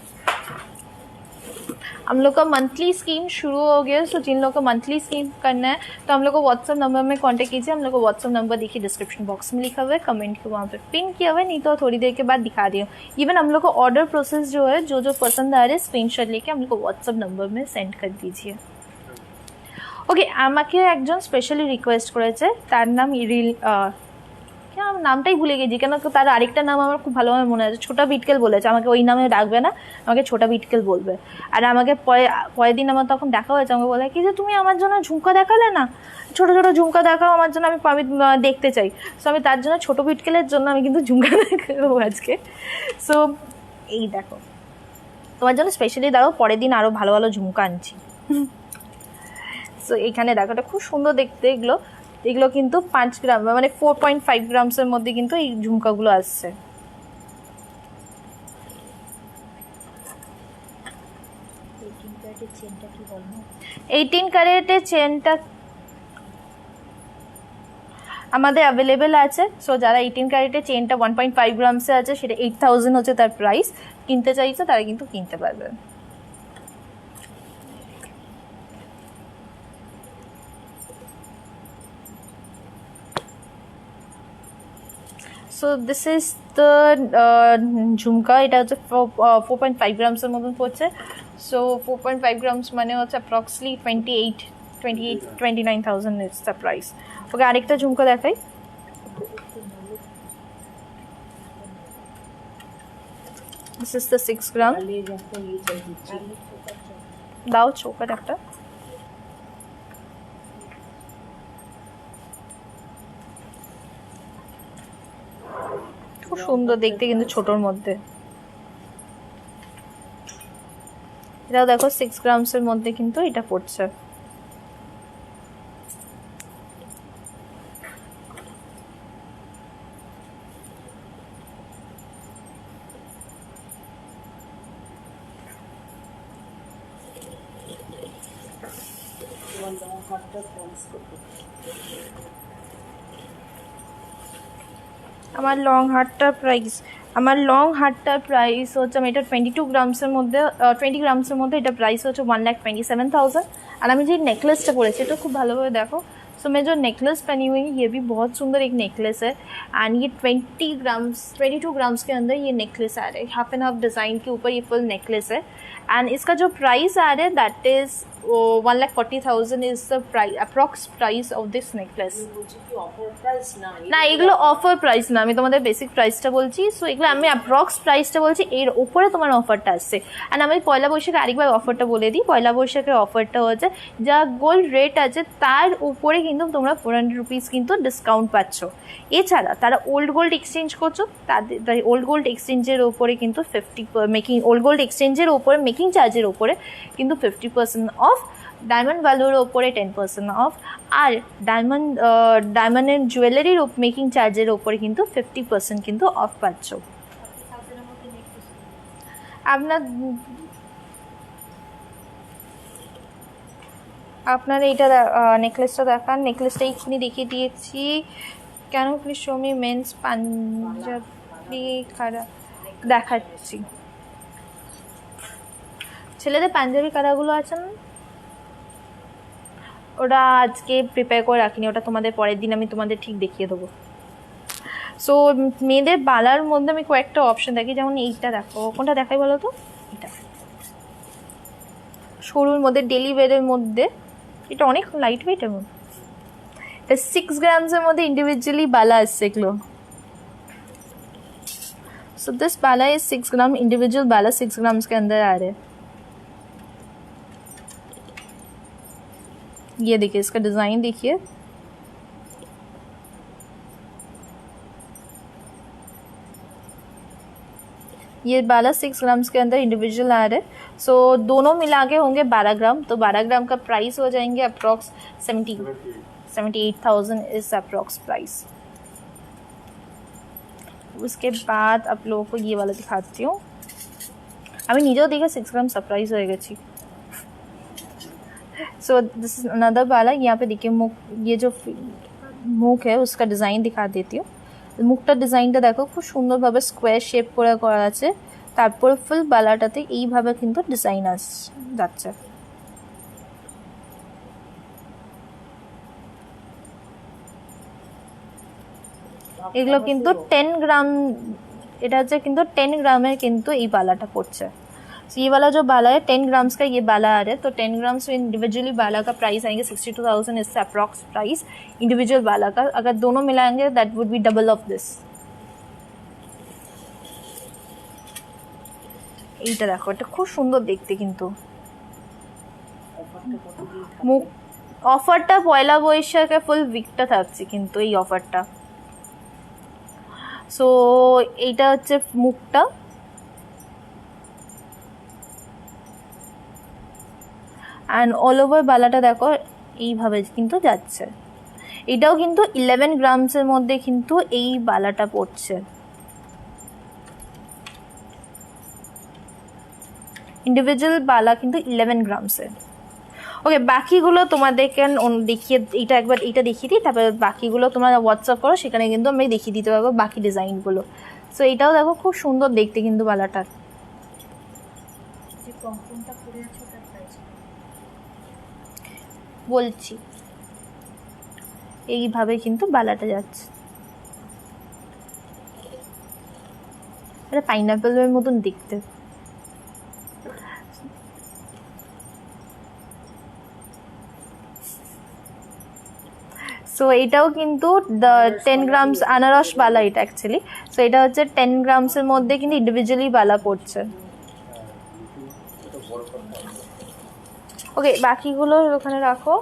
हम लोग का मंथली स्कीम शुरू हो गया। सो जिन लोगों को मंथली स्कीम करना है तो हम लोग को व्हाट्सअप नंबर में कांटेक्ट कीजिए। हम लोग को व्हाट्सअप नंबर देखिए डिस्क्रिप्शन बॉक्स में लिखा हुआ है, कमेंट के वहाँ पे पिन किया हुआ है, नहीं तो थोड़ी देर के बाद दिखा रही हूँ। इवन हम लोग को ऑर्डर प्रोसेस जो है जो जो पसंद आ रहे हैं स्क्रीनशॉट लेके हम लोग को व्हाट्सअप नंबर में सेंड कर दीजिए। ওকে, আমাকে একজন স্পেশালি রিকোয়েস্ট করেছে, তার নাম ইরিল, আমার নামটাই ভুলে গেছি কেন, তার আরেকটা নাম আমার খুব ভালোভাবে মনে আছে, ছোটা বিটকেল বলেছে। আমাকে ওই নামে ডাকবে না, আমাকে ছোটা বিটকেল বলবে। আর আমাকে পরের দিন আমার তখন দেখা হয়েছে, আমাকে বলে কি যে তুমি আমার জন্য ঝুমকা দেখালে না, ছোটো ছোটো ঝুমকা দেখাও আমার জন্য, আমি দেখতে চাই। সো আমি তার জন্য ছোটো বিটকেলের জন্য আমি কিন্তু ঝুমকা দেখাবো আজকে। সো এই দেখো তোমার জন্য স্পেশালি দেখো, পরের দিন আরও ভালো ভালো ঝুমকা আনছি। সো এইখানে দেখো এটা খুব সুন্দর দেখতে। এগুলো কিন্তু 5 গ্রাম মানে 4.5 গ্রামসের মধ্যে কিন্তু এই ঝুমকাগুলো আসছে। 18 ক্যারেটের চেনটা আমাদের অ্যাভেলেবেল আছে। সো যারা 18 ক্যারেটের চেনটা 1.5 গ্রামসে আছে সেটা 8,000 হচ্ছে তার প্রাইস। কিনতে চাইছে তারা কিন্তু কিনতে পারবে। সো দিস ইজ দ্য ঝুমকা। এটা হচ্ছে 4.5 গ্রামসের মতন পড়ছে। সো 4.5 গ্রামস মানে হচ্ছে অ্যাপ্রক্সলি 29,000 ইজ দ্য প্রাইস। ওকে, আরেকটা ঝুমকা দেখাই। দিস ইজ দ্য 6 গ্রাম। দাও চোকার একটা। খুব সুন্দর দেখতে কিন্তু ছোটোর মধ্যে। এটাও দেখো 6 গ্রামসের মধ্যে কিন্তু এটা পড়ছে। আমার লং হারটার প্রাইস হচ্ছে, আমি এটা 22 গ্রামসের মধ্যে 20 গ্রামসের মধ্যে এটা প্রাইস হচ্ছে 1,27,000। আর আমি যে নেকলেসটা পরেছি এটা খুব ভালোভাবে দেখো। सो मैं जो नेकलेस पहनी हुई है ये भी बहुत सुंदर एक नेकलेस है एंड ये 22 ग्राम्स के अंदर ये नेकलेस आ रहा है। हाफ एंड हाफ डिज़ाइन के ऊपर ये फुल नेकलेस है एंड इसका जो प्राइस आ रहा है that is 1,40,000 is the price approx price of this necklace. বলছি কি অফার প্রাইস না এগুলো অফার প্রাইস না, আমি তোমাদের বেসিক প্রাইসটা বলছি। সো এগুলো আমি অ্যাপ্রক্স প্রাইসটা বলছি, এর উপরে তোমার অফারটা আসছে। অ্যান্ড আমি পয়লা বৈশাখে আরেকবার অফারটা বলে দিই। পয়লা বৈশাখের অফারটা হচ্ছে যা গোল্ড রেট আছে তার উপরে কিন্তু তোমরা 400 রুপিস কিন্তু ডিসকাউন্ট পাচ্ছ। এছাড়া তারা ওল্ড গোল্ড এক্সচেঞ্জ করছো, তাদের ওল্ড গোল্ড এক্সচেঞ্জের ওপরে কিন্তু ওল্ড গোল্ড এক্সচেঞ্জের ওপরে মেকিং চার্জের ওপরে কিন্তু 50% অফ, ডায়মন্ড ভ্যালুর ওপরে 10% অফ, আর ডায়মন্ডের জুয়েলারির মেকিং চার্জের ওপরে কিন্তু 50% কিন্তু অফ পাচ্ছ। আপনার এইটা নেকলেসটা দেখান। নেকলেসটা এক্ষুনি দেখিয়ে দিয়েছি। Can please show me men's panjabi কারা দেখাচ্ছি। ছেলেদের পাঞ্জাবি কারাগুলো আছে না, ওটা আজকে প্রিপেয়ার করে রাখিনি, ওটা তোমাদের পরের দিন আমি তোমাদের ঠিক দেখিয়ে দেবো। সো মেয়েদের বালার মধ্যে আমি কয়েকটা অপশন দেখি, যেমন এইটা দেখো, কোনটা দেখাই বলো তো? এটা সরুর মধ্যে ডেলি ওয়্যারের মধ্যে, এটা অনেক লাইট ওয়েটের মধ্যে, এটা 6 গ্রামসের মধ্যে ইন্ডিভিজুয়ালি বালা আসছে এগুলো। So this Bala is 6 gram, individual Bala 6 grams के अंदर आ रहे हैं। ये देखिए इसका डिज़ाइन देखिए, ये बाला 6 ग्राम्स के अंदर इंडिविजुअल आ रहे हैं। सो दोनों मिला के होंगे 12 ग्राम, तो 12 ग्राम का प्राइस हो जाएंगे अप्रॉक्स 78,000 इज अप्रॉक्स प्राइस। उसके बाद आप लोगों को ये वाला दिखाती हूँ। अभी नीचे देखा 6 ग्राम सरप्राइज हो गई। सो दिस इज अनदर बाला। यहाँ पे देखिए मुख, ये जो मुख है उसका डिज़ाइन दिखा देती हूँ। মুখটা ডিজাইনটা দেখো খুব সুন্দরভাবে স্কোয়ার শেপ করে করা আছে, তারপরে ফুল বালাটাতে এইভাবে কিন্তু ডিজাইন যাচ্ছে। এগুলো কিন্তু 10 গ্রাম, এটা হচ্ছে কিন্তু 10 গ্রামের কিন্তু এই বালাটা পড়ছে। तो ये वाला जो बाला है 10 ग्राम्स का ये बाला आ रहा है, तो 10 ग्राम्स में इंडिविजुअली बाला का प्राइस आएंगे 62,000 इससे अप्रॉक्स प्राइस इंडिविजुअल बाला का। अगर दोनों मिलाएंगे that would be double of this. এইটা দেখো, এটা খুব সুন্দর দেখতে, কিন্তু অফারটা পয়লা বৈশাখে ফুল উইকটা থাকছে কিন্তু এই অফারটা। সো এইটা হচ্ছে মুখটা, অ্যান্ড অল ওভার বালাটা দেখো এইভাবে কিন্তু যাচ্ছে। এটাও কিন্তু 11 গ্রামসের মধ্যে কিন্তু এই বালাটা পড়ছে। ইন্ডিভিজুয়াল বালা কিন্তু 11 গ্রামসের। ওকে, বাকিগুলো তোমাদেরকে দেখিয়ে, এইটা একবার এইটা দেখিয়ে দিই, তারপরে বাকিগুলো তোমরা হোয়াটসঅ্যাপ করো, সেখানে কিন্তু আমি দেখিয়ে দিতে পারবো বাকি ডিজাইনগুলো। সো এইটাও দেখো খুব সুন্দর দেখতে কিন্তু বালাটার। বলছি এইভাবে কিন্তু বালাটা যাচ্ছে, এটা পাইনাপেলের মতন দেখতে। সো এটাও কিন্তু 10 গ্রামস আনারস বালা, এটা অ্যাকচুয়ালি। সো এটা হচ্ছে 10 গ্রামসের মধ্যে কিন্তু ইন্ডিভিজুয়ালি বালা পড়ছে। ওকে, বাকিগুলো ওখানে রাখো।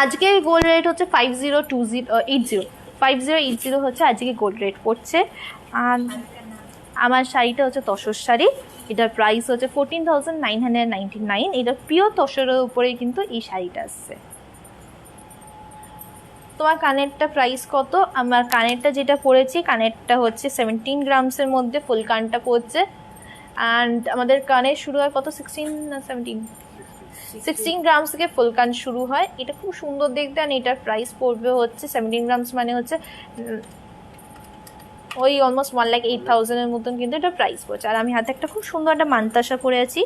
আজকে গোল্ড রেট হচ্ছে 5080 হচ্ছে আজকে গোল্ড রেট পড়ছে। আর আমার শাড়িটা হচ্ছে তসর শাড়ি, এটার প্রাইস হচ্ছে 14,999। এটা পিওর তসরের উপরেই কিন্তু এই শাড়িটা আসছে। তোমার কানেরটা প্রাইস কত? আমার কানেরটা যেটা পড়েছি, কানেরটা হচ্ছে 17 গ্রামসের মধ্যে ফুল কানটা পড়ছে। অ্যান্ড আমাদের কানের শুরু হয় কত, 16 না 16 গ্রামস থেকে ফুল কান শুরু হয়। এটা খুব সুন্দর দেখতে, আর এটার প্রাইস পড়বে হচ্ছে 17 গ্রামস মানে হচ্ছে ওই অলমোস্ট 1,08,000 মতন কিন্তু এটা প্রাইস পড়ছে। আর আমি হাতে একটা খুব সুন্দর একটা মানতাসা পরে আছি,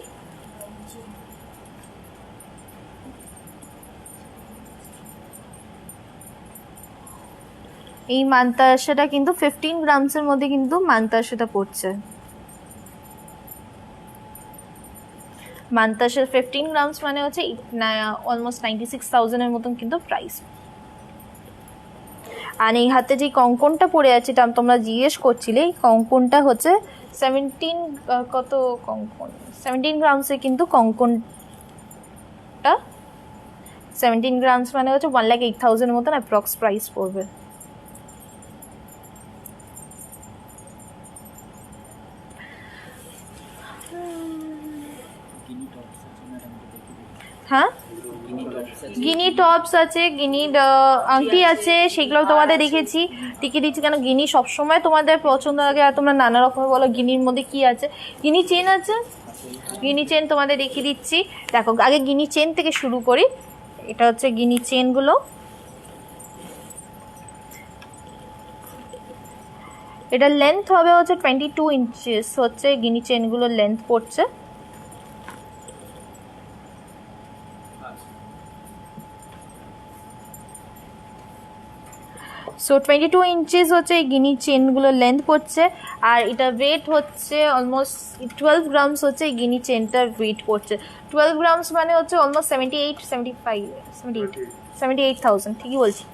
এই মান্তাসাটা কিন্তু 15 গ্রামসের মধ্যে কিন্তু মান্তাসাটা পড়ছে। মান্তাসার 15 গ্রামস মানে হচ্ছে অলমোস্ট 96,000-এর মতন কিন্তু প্রাইস। আর এই হাতে যে কঙ্কনটা পড়ে আছে, এটা তোমরা জিজ্ঞেস করছিলে, এই কঙ্কনটা হচ্ছে 17 গ্রামসে কিন্তু কঙ্কনটা 17 গ্রামস মানে হচ্ছে 1,08,000-এর মতন অ্যাপ্রক্স প্রাইস পড়বে। হ্যাঁ, গিনি টপস আছে, গিনি আংটি আছে, সেগুলো তোমাদের দেখেছি, টিকে দিচ্ছি কেন গিনি সবসময় তোমাদের পছন্দ লাগে আর তোমরা নানা রকমের বলো গিনির মধ্যে কি আছে। গিনি চেন আছে, গিনি চেন তোমাদের দেখিয়ে দিচ্ছি। দেখো আগে গিনি চেন থেকে শুরু করি। এটা হচ্ছে গিনি চেনগুলো, এটা লেন্থ হবে হচ্ছে 22 ইঞ্চেস হচ্ছে গিনি চেনগুলোর লেন্থ পড়ছে। সো 22 ইঞ্চিস হচ্ছে এই গিনি চেনগুলোর লেন্থ পড়ছে। আর এটা ওয়েট হচ্ছে অলমোস্ট 12 গ্রামস হচ্ছে এই গিনি চেনটার ওয়েট পড়ছে। 12 গ্রামস মানে হচ্ছে অলমোস্ট 78,000, ঠিকই বলছি,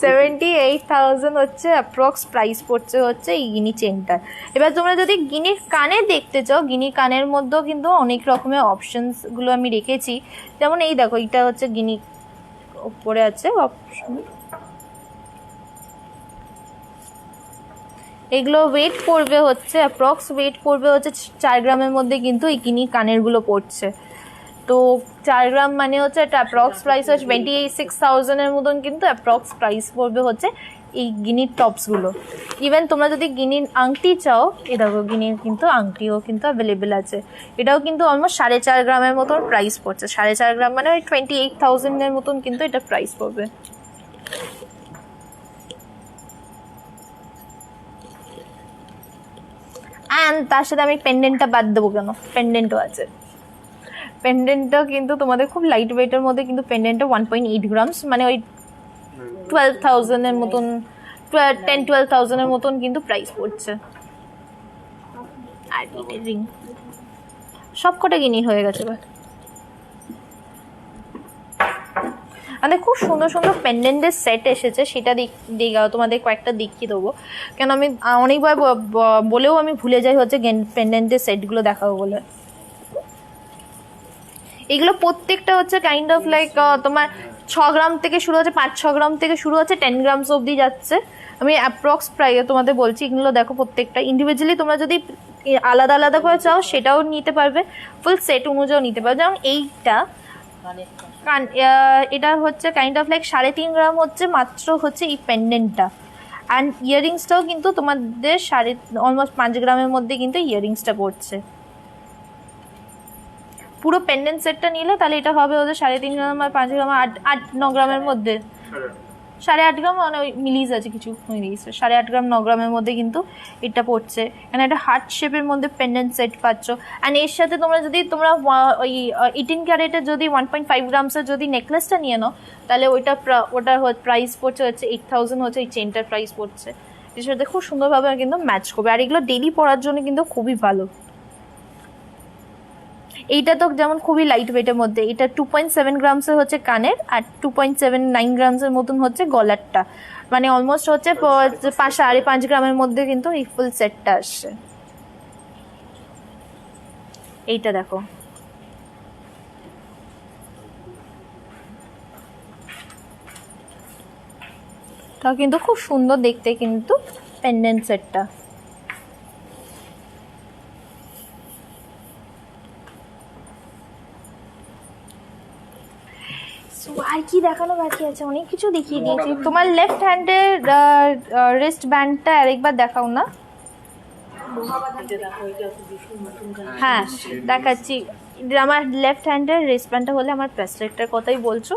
78,000 হচ্ছে অ্যাপ্রক্স প্রাইস পড়ছে হচ্ছে এই গিনি চেনটার। এবার তোমরা যদি গিনির কানে দেখতে চাও, গিনির কানের মধ্যেও কিন্তু অনেক রকমের অপশনসগুলো আমি রেখেছি। যেমন এই দেখো, এটা হচ্ছে গিনি উপরে আছে অপশন, এগুলো ওয়েট পড়বে হচ্ছে অ্যাপ্রক্স ওয়েট পড়বে হচ্ছে 4 গ্রামের মধ্যে কিন্তু এই গিনি কানেরগুলো পড়ছে। তো 4 গ্রাম মানে হচ্ছে একটা অ্যাপ্রক্স প্রাইস হচ্ছে 26,000-এর মতন কিন্তু অ্যাপ্রক্স প্রাইস পড়বে হচ্ছে এই গিনির টপসগুলো। ইভেন তোমরা যদি গিনির আংটি চাও, এ দেখো গিনির কিন্তু আংটিও কিন্তু অ্যাভেলেবেল আছে। এটাও কিন্তু অলমোস্ট 4.5 গ্রামের মতন প্রাইস পড়ছে। 4.5 গ্রাম মানে ওই 28,000-এর মতন কিন্তু এটা প্রাইস পড়বে। অ্যান্ড তার সাথে আমি পেন্ডেন্টটা বাদ দেবো কেন, পেন্ডেন্টও আছে। পেন্ডেন্টটা কিন্তু তোমাদের খুব লাইট ওয়েটের মধ্যে কিন্তু পেন্ডেন্টটা 1.8 গ্রামস মানে ওই 12,000-এর মতন, 10-12,000-এর মতন কিন্তু প্রাইস পড়ছে। আর রিং সব কটা গিনির হয়ে গেছে। এবার আমাদের খুব সুন্দর সুন্দর পেন্ডেন্টের সেট এসেছে, সেটা তোমাদের কয়েকটা দেখিয়ে দেবো। কেন আমি অনেকবার বলেও আমি ভুলে যাই হচ্ছে পেন্ডেন্টের সেটগুলো দেখাবো বলে। এগুলো প্রত্যেকটা হচ্ছে কাইন্ড অফ লাইক তোমার 6 গ্রাম থেকে শুরু হচ্ছে, 5-6 গ্রাম থেকে শুরু হচ্ছে, 10 গ্রামস অবধি যাচ্ছে। আমি অ্যাপ্রক্স প্রাইস তোমাদের বলছি। এগুলো দেখো প্রত্যেকটা ইন্ডিভিজুয়ালি তোমরা যদি আলাদা আলাদা করে চাও সেটাও নিতে পারবে, ফুল সেট অনুযায়ী নিতে পারবে। যেমন এইটা এটা হচ্ছে কাইন্ড অফ লাইক 3.5 গ্রাম হচ্ছে মাত্র হচ্ছে এই পেন্ডেন্টটা। অ্যান্ড ইয়াররিংসটাও কিন্তু তোমাদের অলমোস্ট 5 গ্রামের মধ্যে কিন্তু ইয়াররিংসটা পড়ছে। পুরো পেন্ডেন্ট সেটটা নিলে তাহলে এটা হবে ওদের 3.5 গ্রাম আর 5 গ্রাম 8-9 গ্রামের মধ্যে, 8.5 গ্রাম মানে ওই মিলিজ আছে কিছু মিলিজ, 8.5 গ্রাম 9 গ্রামের মধ্যে কিন্তু এটা পড়ছে। এখানে একটা হার্ট শেপের মধ্যে পেন্ডেন্ট সেট পাচ্ছ। অ্যান্ড এর সাথে তোমরা ওই 18 ক্যারেটের যদি 1.5 গ্রামসের যদি নেকলেসটা নিয়ে নাও, তাহলে ওটার প্রাইস পড়ছে হচ্ছে 8,000 হচ্ছে এই চেনটার প্রাইস পড়ছে। এর সাথে খুব সুন্দরভাবে কিন্তু ম্যাচ করবে। আর এগুলো ডেলি পরার জন্য কিন্তু খুবই ভালো। এইটা তো যেমন খুবই লাইট ওয়েটের মধ্যে, এটা 2.7 গ্রামসের হচ্ছে কানের আর 2.79 গ্রামসের মতন হচ্ছে গলারটা, মানে অলমোস্ট হচ্ছে 5.5 গ্রামের মধ্যে কিন্তু এই ফুল সেটটা আসছে। এইটা দেখো, তা কিন্তু খুব সুন্দর দেখতে কিন্তু পেন্ডেন্ট সেটটা। আর কি দেখানো বাকি আছে, অনেক কিছু দেখিয়ে দিয়েছি। তোমার লেফট হ্যান্ডের রিস্ট ব্যান্ডটা আরেকবার দেখাও না। হ্যাঁ দেখাচ্ছি, আমার লেফট হ্যান্ডের রিস্ট ব্যান্ডটা হলে আমার ব্রেসলেটটার কথাই বলছো।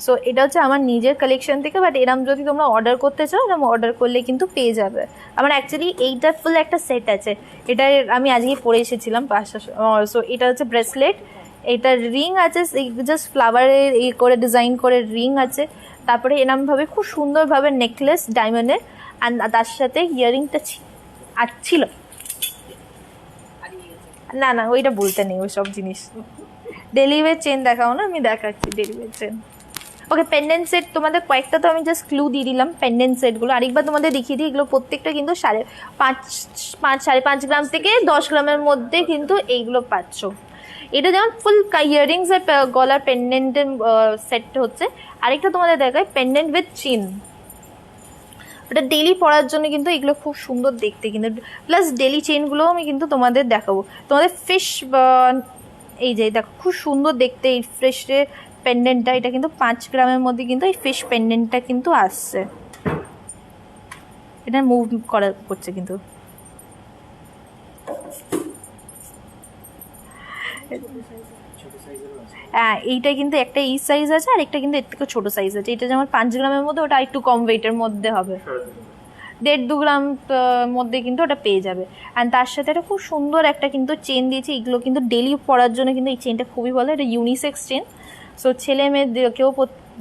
সো এটা হচ্ছে আমার নিজের কালেকশন থেকে, বাট এরম যদি তোমরা অর্ডার করতে চাও এরম অর্ডার করলে কিন্তু পেয়ে যাবে। আমার অ্যাকচুয়ালি এইটার ফুল একটা সেট আছে, এটা আমি আজকে পরে এসেছিলাম। সো এটা হচ্ছে ব্রেসলেট, এটা রিং আছে, জাস্ট ফ্লাওয়ারের করে ডিজাইন করে রিং আছে, তারপরে এরমভাবে খুব সুন্দরভাবে নেকলেস ডায়মন্ডের, আর তার সাথে ইয়ারিংটা আর ছিল না না ওইটা বলতে নেই ওই সব জিনিস। ডেলিভার চেন দেখাও না, আমি দেখাচ্ছি ডেলিভার চেন। ওকে, পেন্ডেন্ট সেট তোমাদের কয়েকটা তো আমি জাস্ট ক্লু দিয়ে দিলাম পেন্ডেন্ট সেটগুলো, আরেকবার তোমাদের দেখিয়ে দিই। এগুলো প্রত্যেকটা কিন্তু 5.5 গ্রাম থেকে 10 গ্রামের মধ্যে কিন্তু এইগুলো পাচ্ছ। এটা যেমন ফুল ইয়ারিংস আর গলার পেন্ডেন্টের সেট হচ্ছে। আরেকটা তোমাদের দেখায় পেন্ডেন্ট উইথ চেন, ওটা ডেলি পরার জন্য কিন্তু এগুলো খুব সুন্দর দেখতে কিন্তু, প্লাস ডেলি চেনগুলোও আমি কিন্তু তোমাদের দেখাবো। তোমাদের ফিশ এই যে দেখো খুব সুন্দর দেখতে এই ফিশের পেন্ডেন্টটা, এটা কিন্তু 5 গ্রামের মধ্যে কিন্তু এই ফিশ পেন্ডেন্টটা কিন্তু আসছে। এটা মুভ করছে কিন্তু, হ্যাঁ এইটা কিন্তু একটা এই সাইজ আছে আর একটা কিন্তু এর থেকে ছোটো সাইজ আছে। এটা যেমন 5 গ্রামের মধ্যে, ওটা একটু কম ওয়েটের মধ্যে হবে, 1.5-2 গ্রাম মধ্যে কিন্তু ওটা পেয়ে যাবে। অ্যান্ড তার সাথে একটা খুব সুন্দর একটা কিন্তু চেন দিয়েছি। এগুলো কিন্তু ডেলি পরার জন্য কিন্তু এই চেনটা খুবই ভালো, এটা ইউনিসেক্স চেন। সো ছেলে মেয়ে কেউ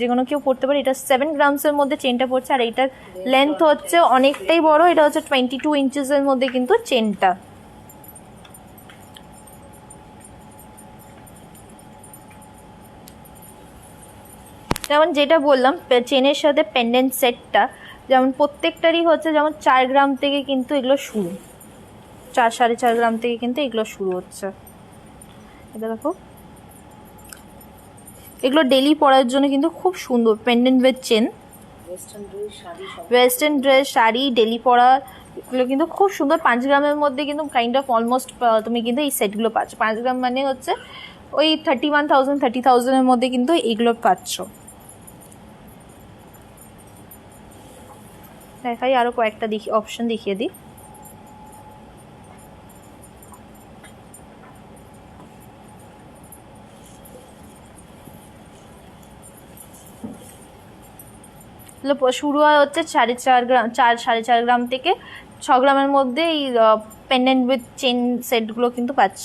যে কোনো কেউ পড়তে পারে। এটা 7 গ্রামসের মধ্যে চেনটা পড়ছে, আর এইটার লেন্থ হচ্ছে অনেকটাই বড়, এটা হচ্ছে 22 ইঞ্চেসের মধ্যে কিন্তু চেনটা। যেমন যেটা বললাম চেনের সাথে পেন্ডেন্ট সেটটা, যেমন প্রত্যেকটারই হচ্ছে যেমন 4 গ্রাম থেকে কিন্তু এগুলো শুরু, 4-4.5 গ্রাম থেকে কিন্তু এগুলো শুরু হচ্ছে। এটা দেখো, এগুলো ডেলি পরার জন্য কিন্তু খুব সুন্দর pendant with chain. Western dress, sari, daily পরা এগুলো কিন্তু খুব সুন্দর। 5 গ্রামের মধ্যে কিন্তু কাইন্ড অফ অলমোস্ট তুমি কিন্তু এই সেটগুলো পাচ্ছ। 5 গ্রাম মানে হচ্ছে ওই 30,000-30,000-এর মধ্যে কিন্তু এইগুলো পাচ্ছ। দেখাই আরো কয়েকটা অপশন দেখিয়ে দিই। শুরু হয় হচ্ছে 4.5 গ্রাম, 4-4.5 গ্রাম থেকে 6 গ্রামের মধ্যে এই পেন্ডেন্ট উইথ চেন সেটগুলো কিন্তু পাচ্ছ।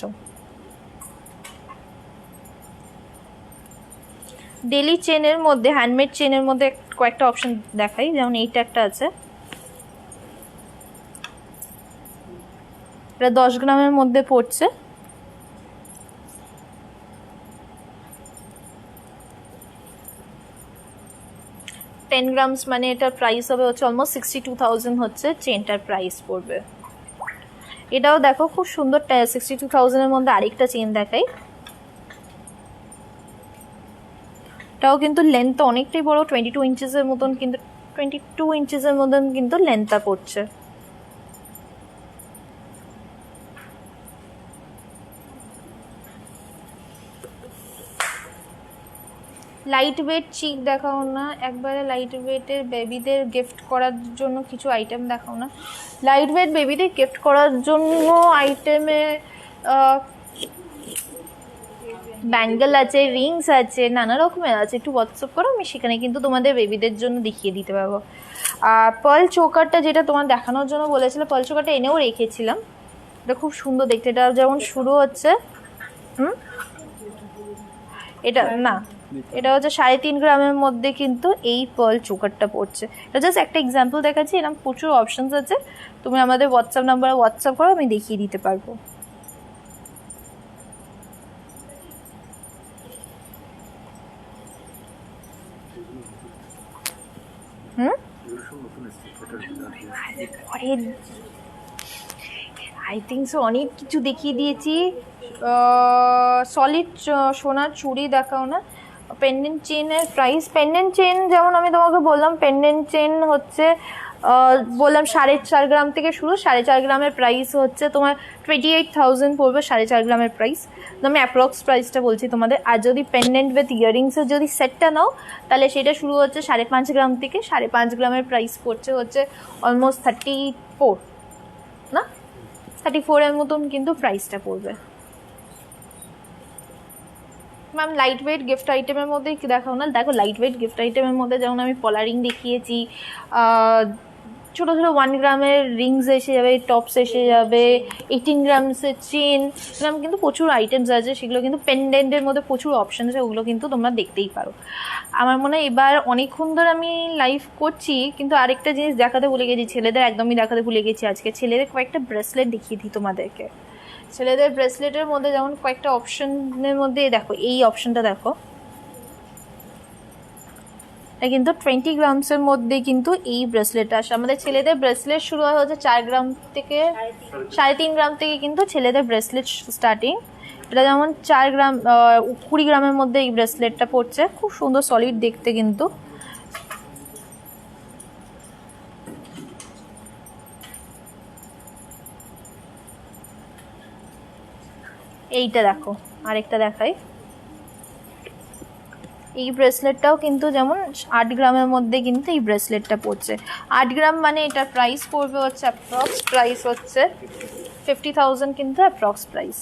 ডেলি চেনের মধ্যে, হ্যান্ডমেড চেনের মধ্যে কয়েকটা অপশন দেখাই। যেমন এইটা একটা আছে, এটা 10 গ্রামের মধ্যে পড়ছে। টেন গ্রামস মানে এটার প্রাইস হবে হচ্ছে অলমোস্ট 62,000 হচ্ছে চেনটার প্রাইস পড়বে। এটাও দেখো খুব সুন্দর 62,000-এর মধ্যে আরেকটা চেন দেখাই। এটাও কিন্তু লেন্থ অনেকটাই বড়, 22 ইঞ্চেসের মতন কিন্তু, 22 ইঞ্চেসের মতন কিন্তু লেন্থটা পড়ছে। লাইট ওয়েট চিক দেখাও না একবারে, লাইট ওয়েটের বেবিদের গিফট করার জন্য কিছু আইটেম দেখাও না। লাইট ওয়েট বেবিদের গিফট করার জন্য আইটেমে ব্যাঙ্গেল আছে, রিংস আছে, নানা রকমের আছে। একটু হোয়াটসঅ্যাপ করো, আমি সেখানে কিন্তু তোমাদের বেবিদের জন্য দেখিয়ে দিতে পারবো। পার্ল চোকারটা যেটা তোমার দেখানোর জন্য বলেছিল, পার্ল চোকারটা এনেও রেখেছিলাম। এটা খুব সুন্দর দেখতে। এটা যেমন শুরু হচ্ছে এটা না, এটা হচ্ছে 3.5 গ্রামের মধ্যে কিন্তু এই পার্ল চোকারটা পড়ছে। এটা জাস্ট একটা এক্সাম্পল দেখাচ্ছি, এরকম প্রচুর অপশনস আছে। তুমি আমাদের হোয়াটসঅ্যাপ নাম্বারে হোয়াটসঅ্যাপ করো, আমি দেখিয়ে দিতে পারবো। আই থিঙ্ক সো অনেক কিছু দেখিয়ে দিয়েছি। সলিড সোনার চুড়ি দেখাও না। পেন্ডেন্ট চেনের প্রাইস, পেন্ডেন্ট চেন যেমন আমি তোমাকে বললাম, পেন্ডেন্ট চেন হচ্ছে বললাম 4.5 গ্রাম থেকে শুরু। 4.5 গ্রামের প্রাইস হচ্ছে তোমার 28,000 পড়বে 4.5 গ্রামের প্রাইস। আমি অ্যাপ্রক্স প্রাইসটা বলছি তোমাদের। আর যদি পেন্ডেন্ট উইথ ইয়ারিংসের যদি সেটটা নাও, তাহলে সেটা শুরু হচ্ছে 5.5 গ্রাম থেকে। 5.5 গ্রামের প্রাইস পড়ছে হচ্ছে অলমোস্ট 34 না 34-এর মতন কিন্তু প্রাইসটা পড়বে। ম্যাম লাইট ওয়েট গিফট আইটেমের মধ্যে কি দেখাও না। দেখো লাইট ওয়েট গিফট আইটেমের মধ্যে যেমন আমি পলারিং দেখিয়েছি, ছোটো ছোটো 1 গ্রামের রিংস এসে যাবে, টপস এসে যাবে, 18 গ্রামসের চেন, এরকম কিন্তু প্রচুর আইটেমস আছে। সেগুলো কিন্তু পেন্ডেন্টের মধ্যে প্রচুর অপশান আছে, ওগুলো কিন্তু তোমরা দেখতেই পারো। আমার মনে হয় এবার অনেকক্ষণ ধরে আমি লাইভ করছি, কিন্তু আরেকটা জিনিস দেখাতে ভুলে গেছি, ছেলেদের একদমই দেখাতে ভুলে গেছি। আজকে ছেলেদের কয়েকটা ব্রেসলেট দেখিয়ে দিই তোমাদেরকে। ছেলেদের ব্রেসলেটের মধ্যে যেমন কয়েকটা অপশানের মধ্যে দেখো, এই অপশানটা দেখো, কিন্তু 20 গ্রামসের মধ্যে কিন্তু এই ব্রেসলেটটা আসে। আমাদের ছেলেদের ব্রেসলেট শুরু হয় হচ্ছে 4 গ্রাম থেকে, 3.5 গ্রাম থেকে কিন্তু ছেলেদের ব্রেসলেট স্টার্টিং। এটা যেমন 4 গ্রাম 20 গ্রামের মধ্যে এই ব্রেসলেটটা পড়ছে, খুব সুন্দর সলিড দেখতে কিন্তু। এইটা দেখো, আরেকটা দেখাই, এই ব্রেসলেটটাও কিন্তু যেমন 8 গ্রামের মধ্যে কিন্তু এই ব্রেসলেটটা পড়ছে। 8 গ্রাম মানে এটার প্রাইস পড়বে হচ্ছে অ্যাপ্রক্স প্রাইস হচ্ছে 50,000 কিন্তু অ্যাপ্রক্স প্রাইস।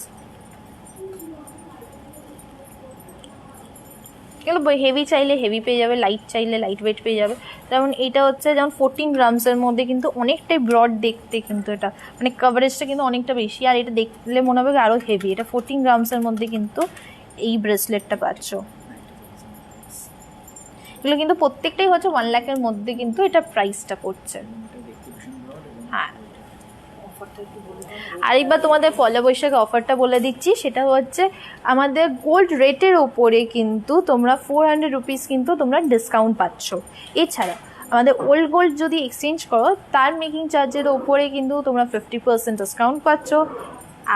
এগুলো হেভি চাইলে হেভি পেয়ে যাবে, লাইট চাইলে লাইট ওয়েট পেয়ে যাবে। যেমন এইটা হচ্ছে যেমন 14 গ্রামসের মধ্যে কিন্তু অনেকটাই ব্রড দেখতে, কিন্তু এটা মানে কভারেজটা কিন্তু অনেকটা বেশি, আর এটা দেখলে মনে হবে আরও হেভি। এটা 14 গ্রামসের মধ্যে কিন্তু এই ব্রেসলেটটা পাচ্ছ। এগুলো কিন্তু প্রত্যেকটাই হচ্ছে 1 লাখের মধ্যে কিন্তু এটা প্রাইসটা পড়ছে। হ্যাঁ, আরেকবার তোমাদের পয়লা বৈশাখে অফারটা বলে দিচ্ছি, সেটা হচ্ছে আমাদের গোল্ড রেটের ওপরে কিন্তু তোমরা 400 রুপিস কিন্তু তোমরা ডিসকাউন্ট পাচ্ছ। এছাড়া আমাদের ওল্ড গোল্ড যদি এক্সচেঞ্জ করো, তার মেকিং চার্জের ওপরে কিন্তু তোমরা 50% ডিসকাউন্ট পাচ্ছ।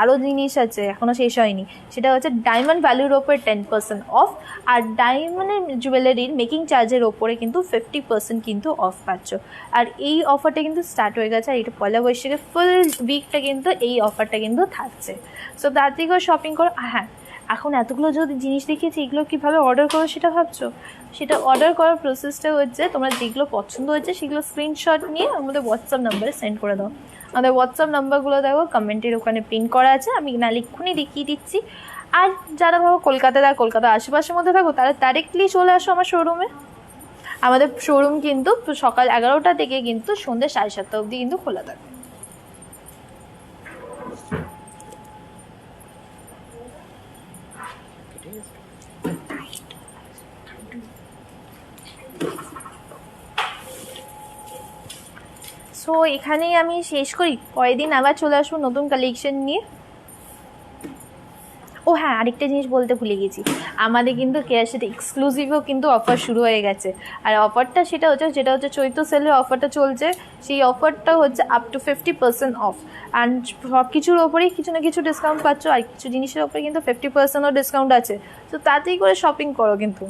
আরও জিনিস আছে, এখনও শেষ হয়নি, সেটা হচ্ছে ডায়মন্ড ভ্যালুর ওপরে 10% অফ, আর ডায়মন্ডের জুয়েলারির মেকিং চার্জের ওপরে কিন্তু 50% কিন্তু অফ পাচ্ছ। আর এই অফারটা কিন্তু স্টার্ট হয়ে গেছে, আর এটা পয়লা বৈশাখে ফুল উইকটা কিন্তু এই অফারটা কিন্তু থাকছে। সো তাড়াতাড়ি করে শপিং করো। হ্যাঁ, এখন এতগুলো যদি জিনিস দেখিয়েছি, এগুলো কীভাবে অর্ডার করো সেটা ভাবছো? সেটা অর্ডার করার প্রসেসটা হচ্ছে, তোমরা যেগুলো পছন্দ হচ্ছে সেগুলো স্ক্রিনশট নিয়ে আমাদের হোয়াটসঅ্যাপ নাম্বারে সেন্ড করে দাও। আমাদের হোয়াটসঅ্যাপ নাম্বারগুলো দেখো কমেন্টের ওখানে পিন করা আছে, আমি নাহলে এক্ষুনি দেখিয়ে দিচ্ছি। আর যারা ভাবো কলকাতায় আর কলকাতার আশেপাশের মধ্যে থাকো, তারা ডাইরেক্টলি চলে আসো আমার শোরুমে। আমাদের শোরুম কিন্তু সকাল 11টা থেকে কিন্তু সন্ধ্যে 7:30 অবধি কিন্তু খোলা থাকে। সো এখানেই আমি শেষ করি, পরের দিন আবার চলে আসবো নতুন কালেকশন নিয়ে। ও হ্যাঁ, আরেকটা জিনিস বলতে ভুলে গেছি, আমাদের কিন্তু কেয়ার সাথে এক্সক্লুসিভও কিন্তু অফার শুরু হয়ে গেছে। আর অফারটা যেটা হচ্ছে চৈত্র সেলের অফারটা চলছে। সেই অফারটা হচ্ছে আপ টু 50% অফ, অ্যান্ড সব কিছুর ওপরেই কিছু না কিছু ডিসকাউন্ট পাচ্ছ, আর কিছু জিনিসের ওপরে কিন্তু 50%ও ডিসকাউন্ট আছে। তো তাড়াতাড়ি করে শপিং করো কিন্তু।